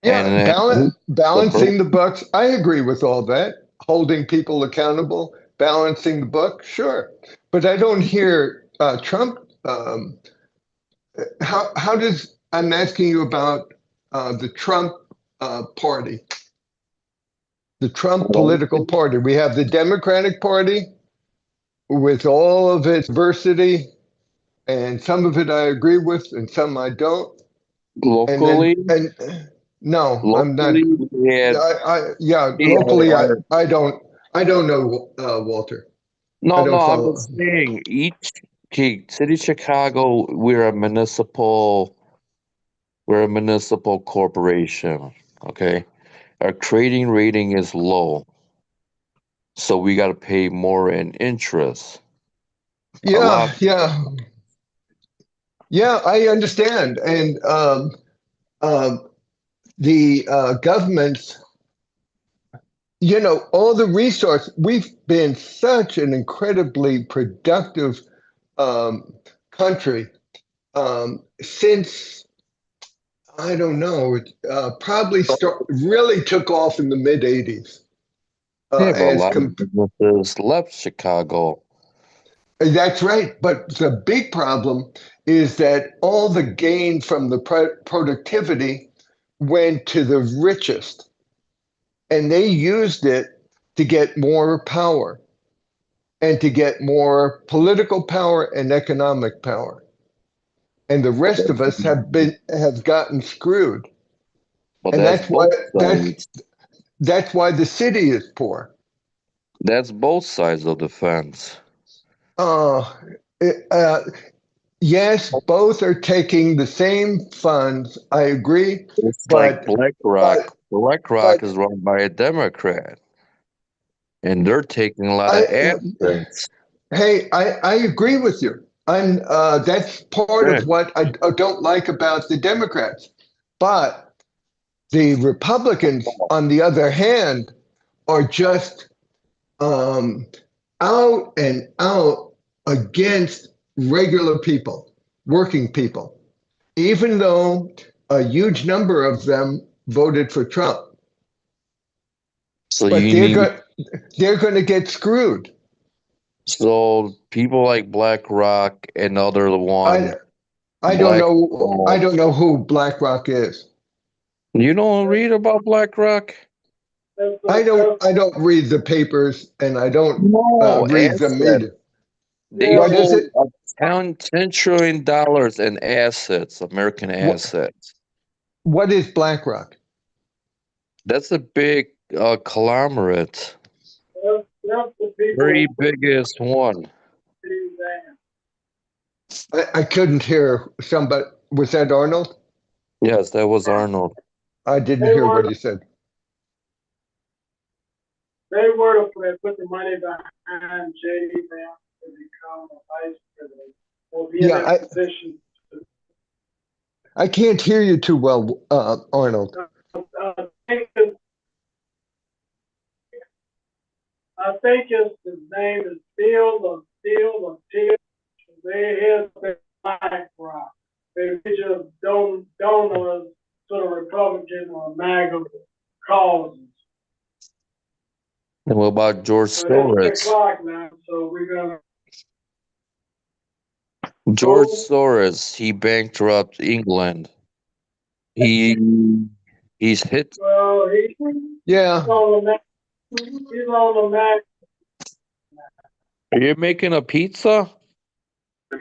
And Yeah, then the balancing the bucks. I agree with all that. Holding people accountable, balancing the book, sure. But I don't hear Trump. How does I'm asking you about the Trump party, the Trump political party. We have the Democratic Party with all of its diversity, and some of it I agree with, and some I don't. And then locally, and no, I'm not. locally we had Yeah, locally, AIR. I don't know, Walter. I No, don't I'm follow. just saying city of Chicago, we're a municipal corporation. Okay. Our trading rating is low. So we gotta pay more in interest. A Yeah, lot. yeah, I understand. And the governments, all the resource. We've been such an incredibly productive um, country since I don't know. It really took off in the mid '80s. Yeah, but a As lot of businesses left Chicago. That's right. But the big problem is that all the gain from the productivity went to the richest, and they used it to get more power. and to get more political power and economic power. And the rest of us have gotten screwed. But And that's that's why both sides. that's why the city is poor. That's both sides of the fence. Uh, it- uh, yes, both are taking the same funds. I agree, It's like but BlackRock. BlackRock but is run by a Democrat, and they're taking a lot of I assets. hey, I agree with you. I'm that's part Yeah. of what I don't like about the Democrats. But the Republicans, on the other hand, are just um, out and out against regular people, working people, even though a huge number of them voted for Trump. So But you need they're going to get screwed. so people like BlackRock and other I one I don't know I Blackstone. don't know who BlackRock is. You don't read about BlackRock? I don't read the papers and I don't No, read the assets. media. They What is hold it? $10 trillion in assets, American What assets. what is BlackRock? That's a big conglomerate. That's the Very people biggest one. who I couldn't hear somebody. Was that Arnold? Yes, that was Arnold. I didn't they hear were what he said. they put the money behind JD Vance to become a vice president or be in Yeah, that position. I can't hear you too well, Arnold. I think his name is Bill or Till. They is BlackRock. They just donors to the Republican or MAGA causes. And what about George So it's Soros? 6 o'clock now, so we're gonna George go. Soros, he bankrupt England. He he's hit. Well, he's Yeah, on the Mac. He's on the Mac. Are you making a pizza? He's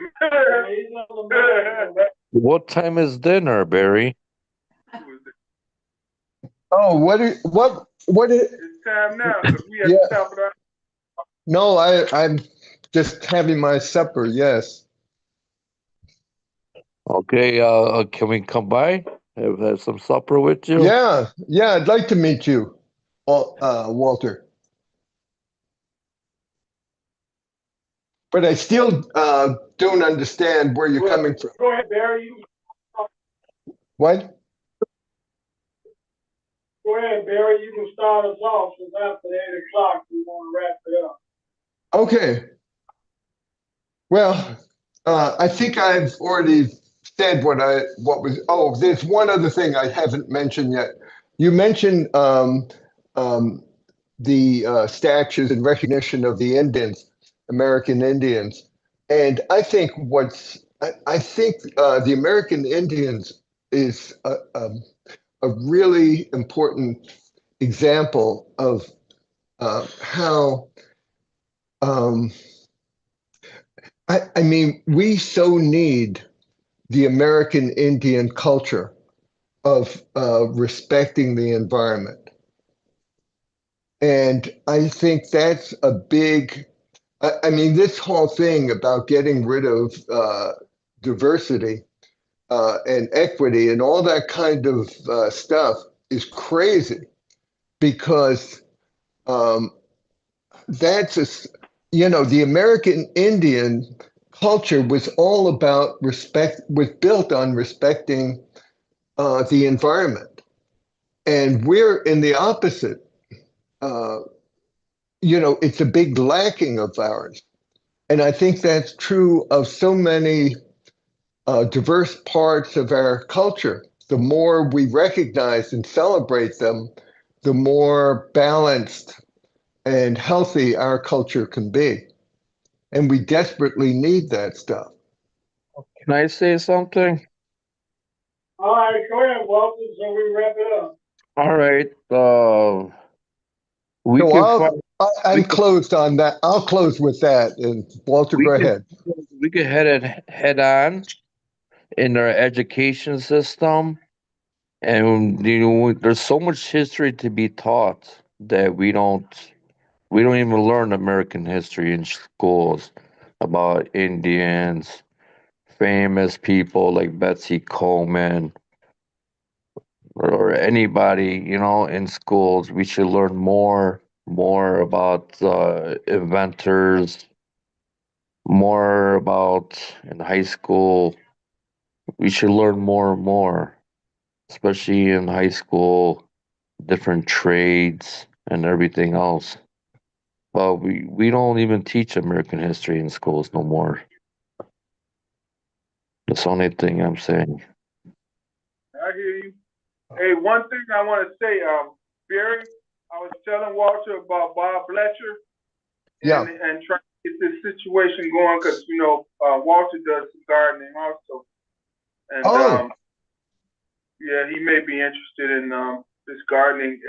on the Mac. What time is dinner, Barry? oh, what is, It's time now because we at yeah, the top of the hour. no, I'm just having my supper, yes. Okay, can we come by? Have some supper with you? Yeah, yeah, I'd like to meet you, Walter. But I still don't understand where you're coming from. Go ahead, Barry. What? Go ahead, Barry. You can start us off since after 8 o'clock we want to wrap it up. Okay. Well, I think I've already said what was. Oh, there's one other thing I haven't mentioned yet. You mentioned the statues in recognition of the Indians, American Indians, and I think the American Indians is a really important example of how. Um, I mean, we so need the American Indian culture of respecting the environment. And I think that's a big, I mean, this whole thing about getting rid of diversity and equity and all that kind of stuff is crazy because um, that's the American Indian culture was all about respect, was built on respecting the environment. And we're in the opposite. Uh, it's a big lacking of ours. And I think that's true of so many diverse parts of our culture. The more we recognize and celebrate them, the more balanced and healthy our culture can be. And we desperately need that stuff. Can I say something? All right, go ahead, Walter, so we wrap it up. All right. We So can find. I'm closed on that. I'll close with that. And Walter, We go could- ahead. We could head on in our education system, and there's so much history to be taught that we don't even learn American history in schools about Indians, famous people like Betsy Coleman, or anybody, in schools. We should learn more about inventors, more about in high school. We should learn more and more, especially in high school, different trades and everything else. But we don't even teach American history in schools no more. That's the only thing I'm saying. I hear you. Hey, one thing I want to say, Barry, I was telling Walter about Bob Fletcher Yeah. and trying to get this situation going because Walter does some gardening also, and Oh. yeah, he may be interested in this gardening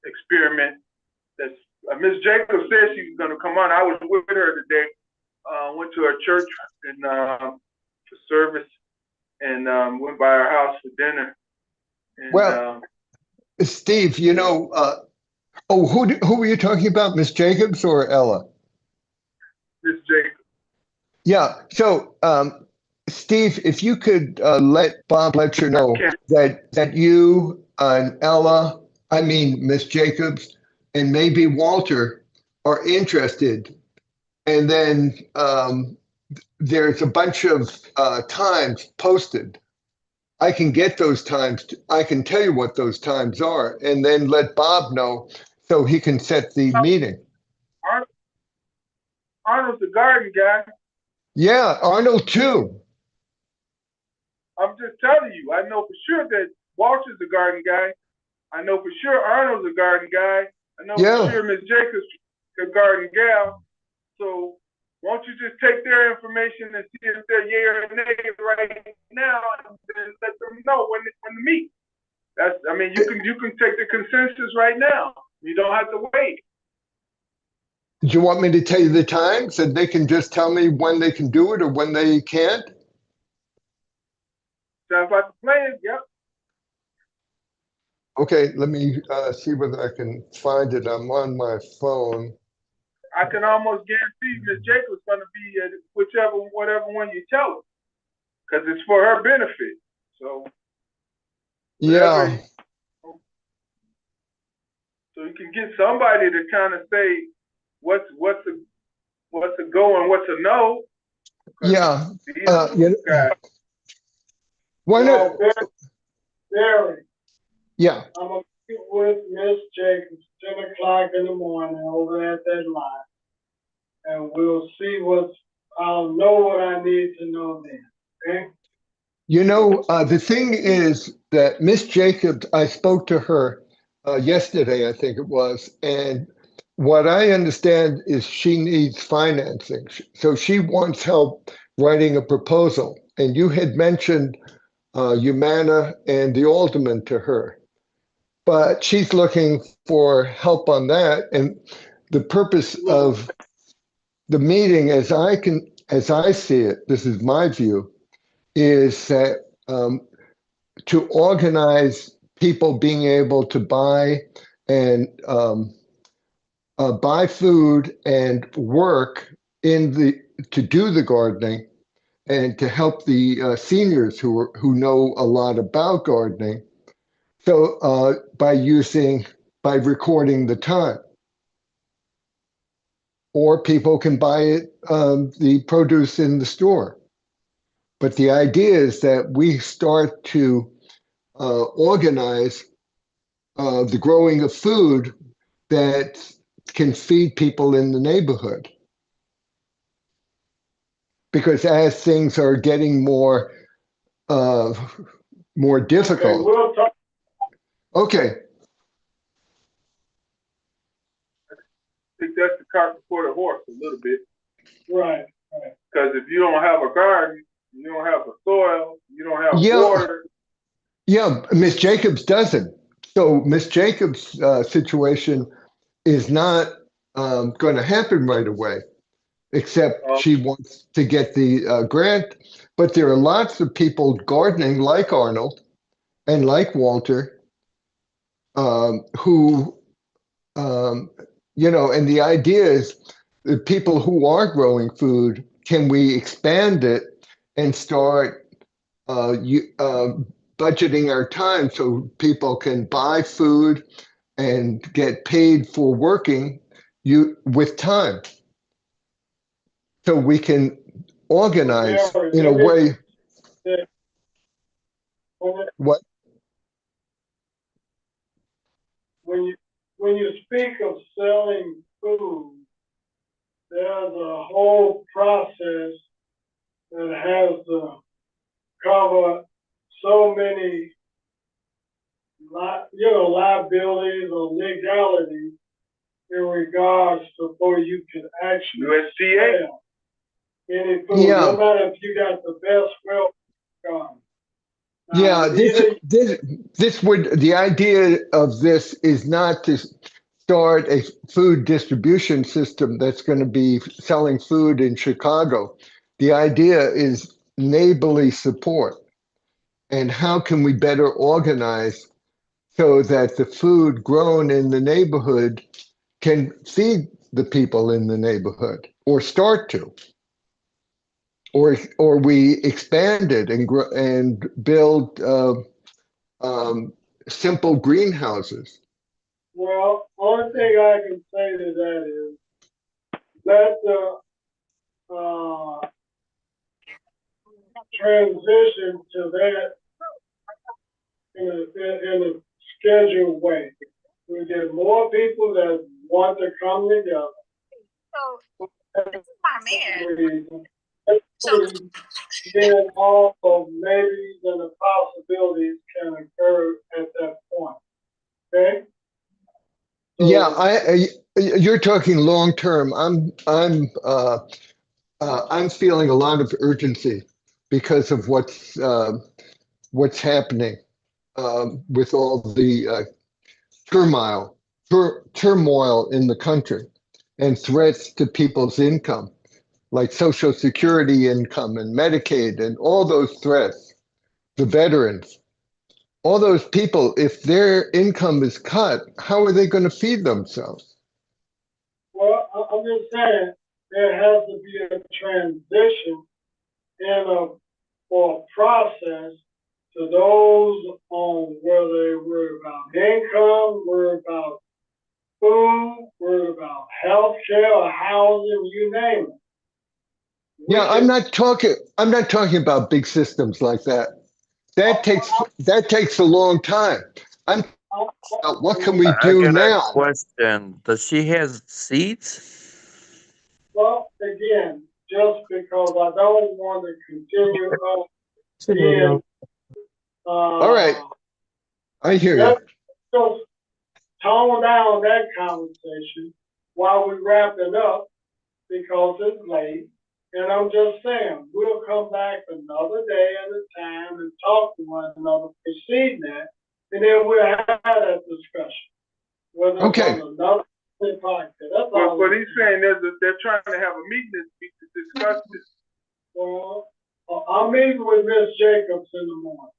experiment. That's Miss Jacobs said she was going to come on. I was with her today. Went to her church and for service, and went by her house for dinner. And, Well, Steve, who were you talking about? Miss Jacobs or Ella? Miss Jacobs. Yeah. So, Steve, if you could let Bob Fletcher know that you and Ella, Miss Jacobs, and maybe Walter are interested, and then there's a bunch of times posted. I can get those times. I can tell you what those times are, and then let Bob know so he can set the meeting. Arnold's the garden guy. Yeah, Arnold too. I'm just telling you. I know for sure that Walter's the garden guy. I know for sure Arnold's a garden guy. I know for sure Miss Jacobs is a garden gal. So won't you just take their information and see if they're yay or nay right now, and let them know when to meet. You can take the consensus right now. You don't have to wait. Do you want me to tell you the times and they can just tell me when they can do it or when they can't? Sounds like a plan. Yep. Okay, let me see whether I can find it. I'm on my phone. I can almost guarantee Miss Jacobs going to be at whatever one you tell her, because it's for her benefit. So yeah. So you can get somebody to kind of say what's a go and what's a no. Yeah. Why not? Barry. Yeah. I'm going to meet with Miss Jacobs 10 o'clock in the morning over at that line. And we'll see I'll know what I need to know then. Okay? The thing is that Miss Jacobs, I spoke to her yesterday, I think it was, and what I understand is she needs financing. So she wants help writing a proposal. And you had mentioned Humana and the alderman to her. But she's looking for help on that. And the purpose of the meeting, as I see it, this is my view, is that to organize people being able to buy and buy food and work to do the gardening and to help the seniors who know a lot about gardening. So by recording the time, or people can buy the produce in the store. But the idea is that we start to organize the growing of food that can feed people in the neighborhood. Because as things are getting more difficult. Okay, we'll talk. Okay. I think that's the cart before the horse a little bit. Right. Because if you don't have a garden, you don't have a soil, you don't have water. Yeah, Miss Jacobs doesn't. So Miss Jacobs' situation is not going to happen right away, except Oh. she wants to get the grant. But there are lots of people gardening like Arnold and like Walter, who, and the idea is the people who are growing food, can we expand it and start budgeting our time so people can buy food and get paid for working with time, so we can organize in a way. What? When you speak of selling food, there's a whole process that has to cover so many, liabilities or legalities in regards to before you can actually USDA? sell any food, Yeah. no matter if you got the best garden. Yeah, the idea of this is not to start a food distribution system that's going to be selling food in Chicago. The idea is neighborly support. And how can we better organize so that the food grown in the neighborhood can feed the people in the neighborhood, or start to? Or we expand it and build simple greenhouses. Well, only thing I can say to that is let the transition to that in a scheduled way. We get more people that want to come together. Then all of maybes and the possibilities can occur at that point. Okay? So, Yeah, you're talking long term. I'm feeling a lot of urgency because of what's happening with all the turmoil in the country and threats to people's income, like Social Security income and Medicaid and all those threats, the veterans. All those people, if their income is cut, how are they going to feed themselves? well, I'm just saying there has to be a transition or a process to those on whether they worry about income, worry about food, worry about health care or housing, you name it. Yeah, I'm not talking about big systems like that. That takes a long time. I'm what can we I do got a now? question. Does she has seeds? Well, again, just because I don't want to continue being, All right, I hear you. let's just tone down that conversation while we wrap it up because it's late. And I'm just saying, we'll come back another day at a time and talk to one another, proceed that, and then we'll have that discussion. Whether it's Okay. on another podcast. That's all. What he's saying is that they're trying to have a meeting this week to discuss this. Well, I'm meeting with Miss Jacobs in the morning.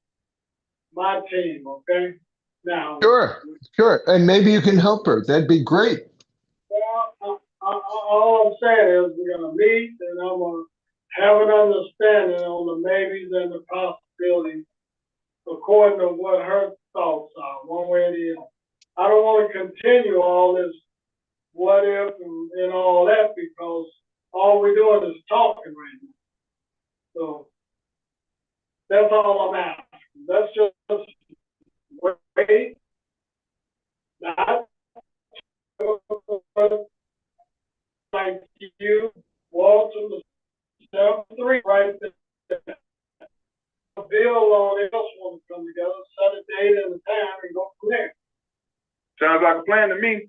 My team, okay? Now. Sure. And maybe you can help her. That'd be great. Well, all I'm saying is we're going to meet and I'm going to have an understanding on the maybes and the possibilities according to what her thoughts are, one way or the other. I don't want to continue all this what if and all that because all we're doing is talking right now. So that's all I'm asking. Let's just wait. Not like you, Walter, 7-3 right there. Bill on else want to come together, set a date and a time and go from there. Sounds like a plan to me.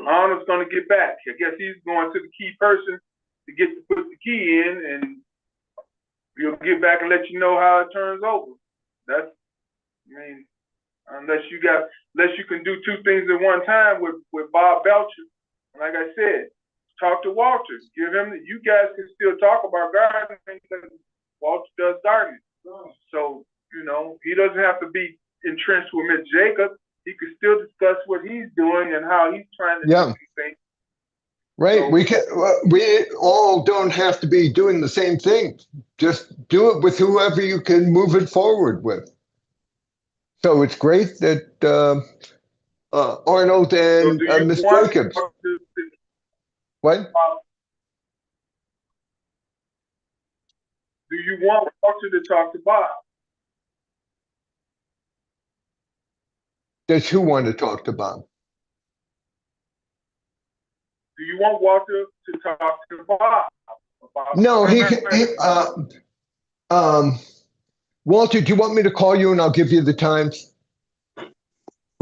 Arnold's going to get back. I guess he's going to the key person to get to put the key in, and we'll get back and let you know how it turns over. Unless you can do two things at one time with Bob Belcher, And like I said, talk to Walter. Give him. You guys can still talk about gardening because Walter does gardening. So he doesn't have to be entrenched with Miss Jacob. He could still discuss what he's doing and how he's trying to do things. Right. So, We all don't have to be doing the same thing. Just do it with whoever you can move it forward with. So it's great that Arnold so and do you Miss want Jacobs. to, What? do you want Walter to talk to Bob? Does who want to talk to Bob? Do you want Walter to talk to Bob? No, Walter, do you want me to call you and I'll give you the times?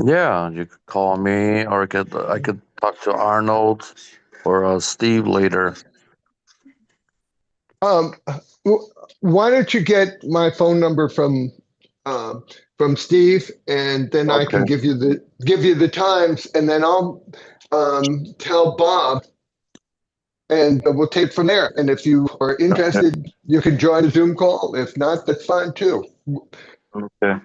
Yeah, you could call me, or I could talk to Arnold or Steve later. Why don't you get my phone number from Steve, and then I can Okay. give you the times, and then I'll tell Bob, and we'll take from there. And if you are interested, you can join a Zoom call. If not, that's fine too. Okay.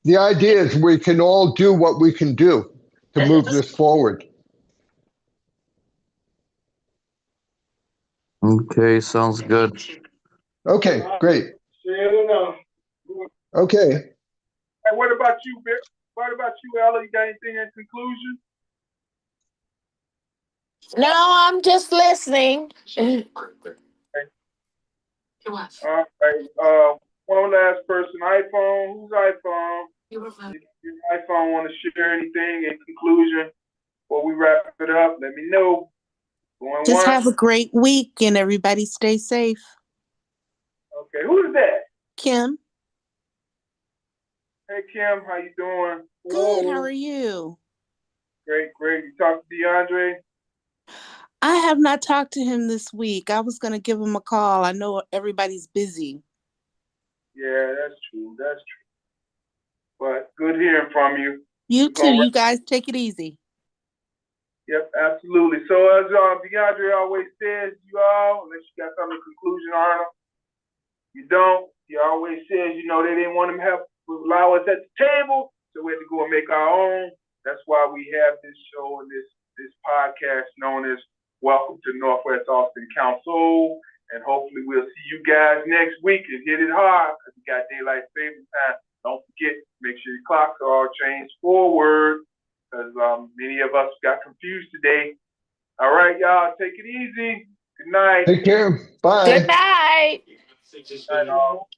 The idea is we can all do what we can do to move this forward. Okay, sounds good. Okay, great. Okay. Hey, what about you, Vic? What about you, Ella? You got anything in conclusion? No, I'm just listening. All right. One last person. iPhone. Who's iPhone? If your iPhone want to share anything in conclusion before we wrap it up, let me know. Going Just once. have a great week and everybody stay safe. Okay. Who is that? Kim, Hey, Kim. How you doing? good. How are you? Great, great. You talked to DeAndre? I have not talked to him this week. I was going to give him a call. I know everybody's busy. Yeah, that's true. That's true. But good hearing from you. You too. You guys take it easy. Yep, absolutely. So as DeAndre always says, you all, unless you got something in conclusion, Arnold, you don't. He always says, they didn't want him to allow us at the table, so we had to go and make our own. That's why we have this show and this podcast known as Welcome to Northwest Austin Council. And hopefully we'll see you guys next week and hit it hard because we got daylight saving time. Don't forget, make sure your clocks are all changed forward because many of us got confused today. All right, y'all, take it easy. Good night. Take care. Bye. Good night. Good night, all.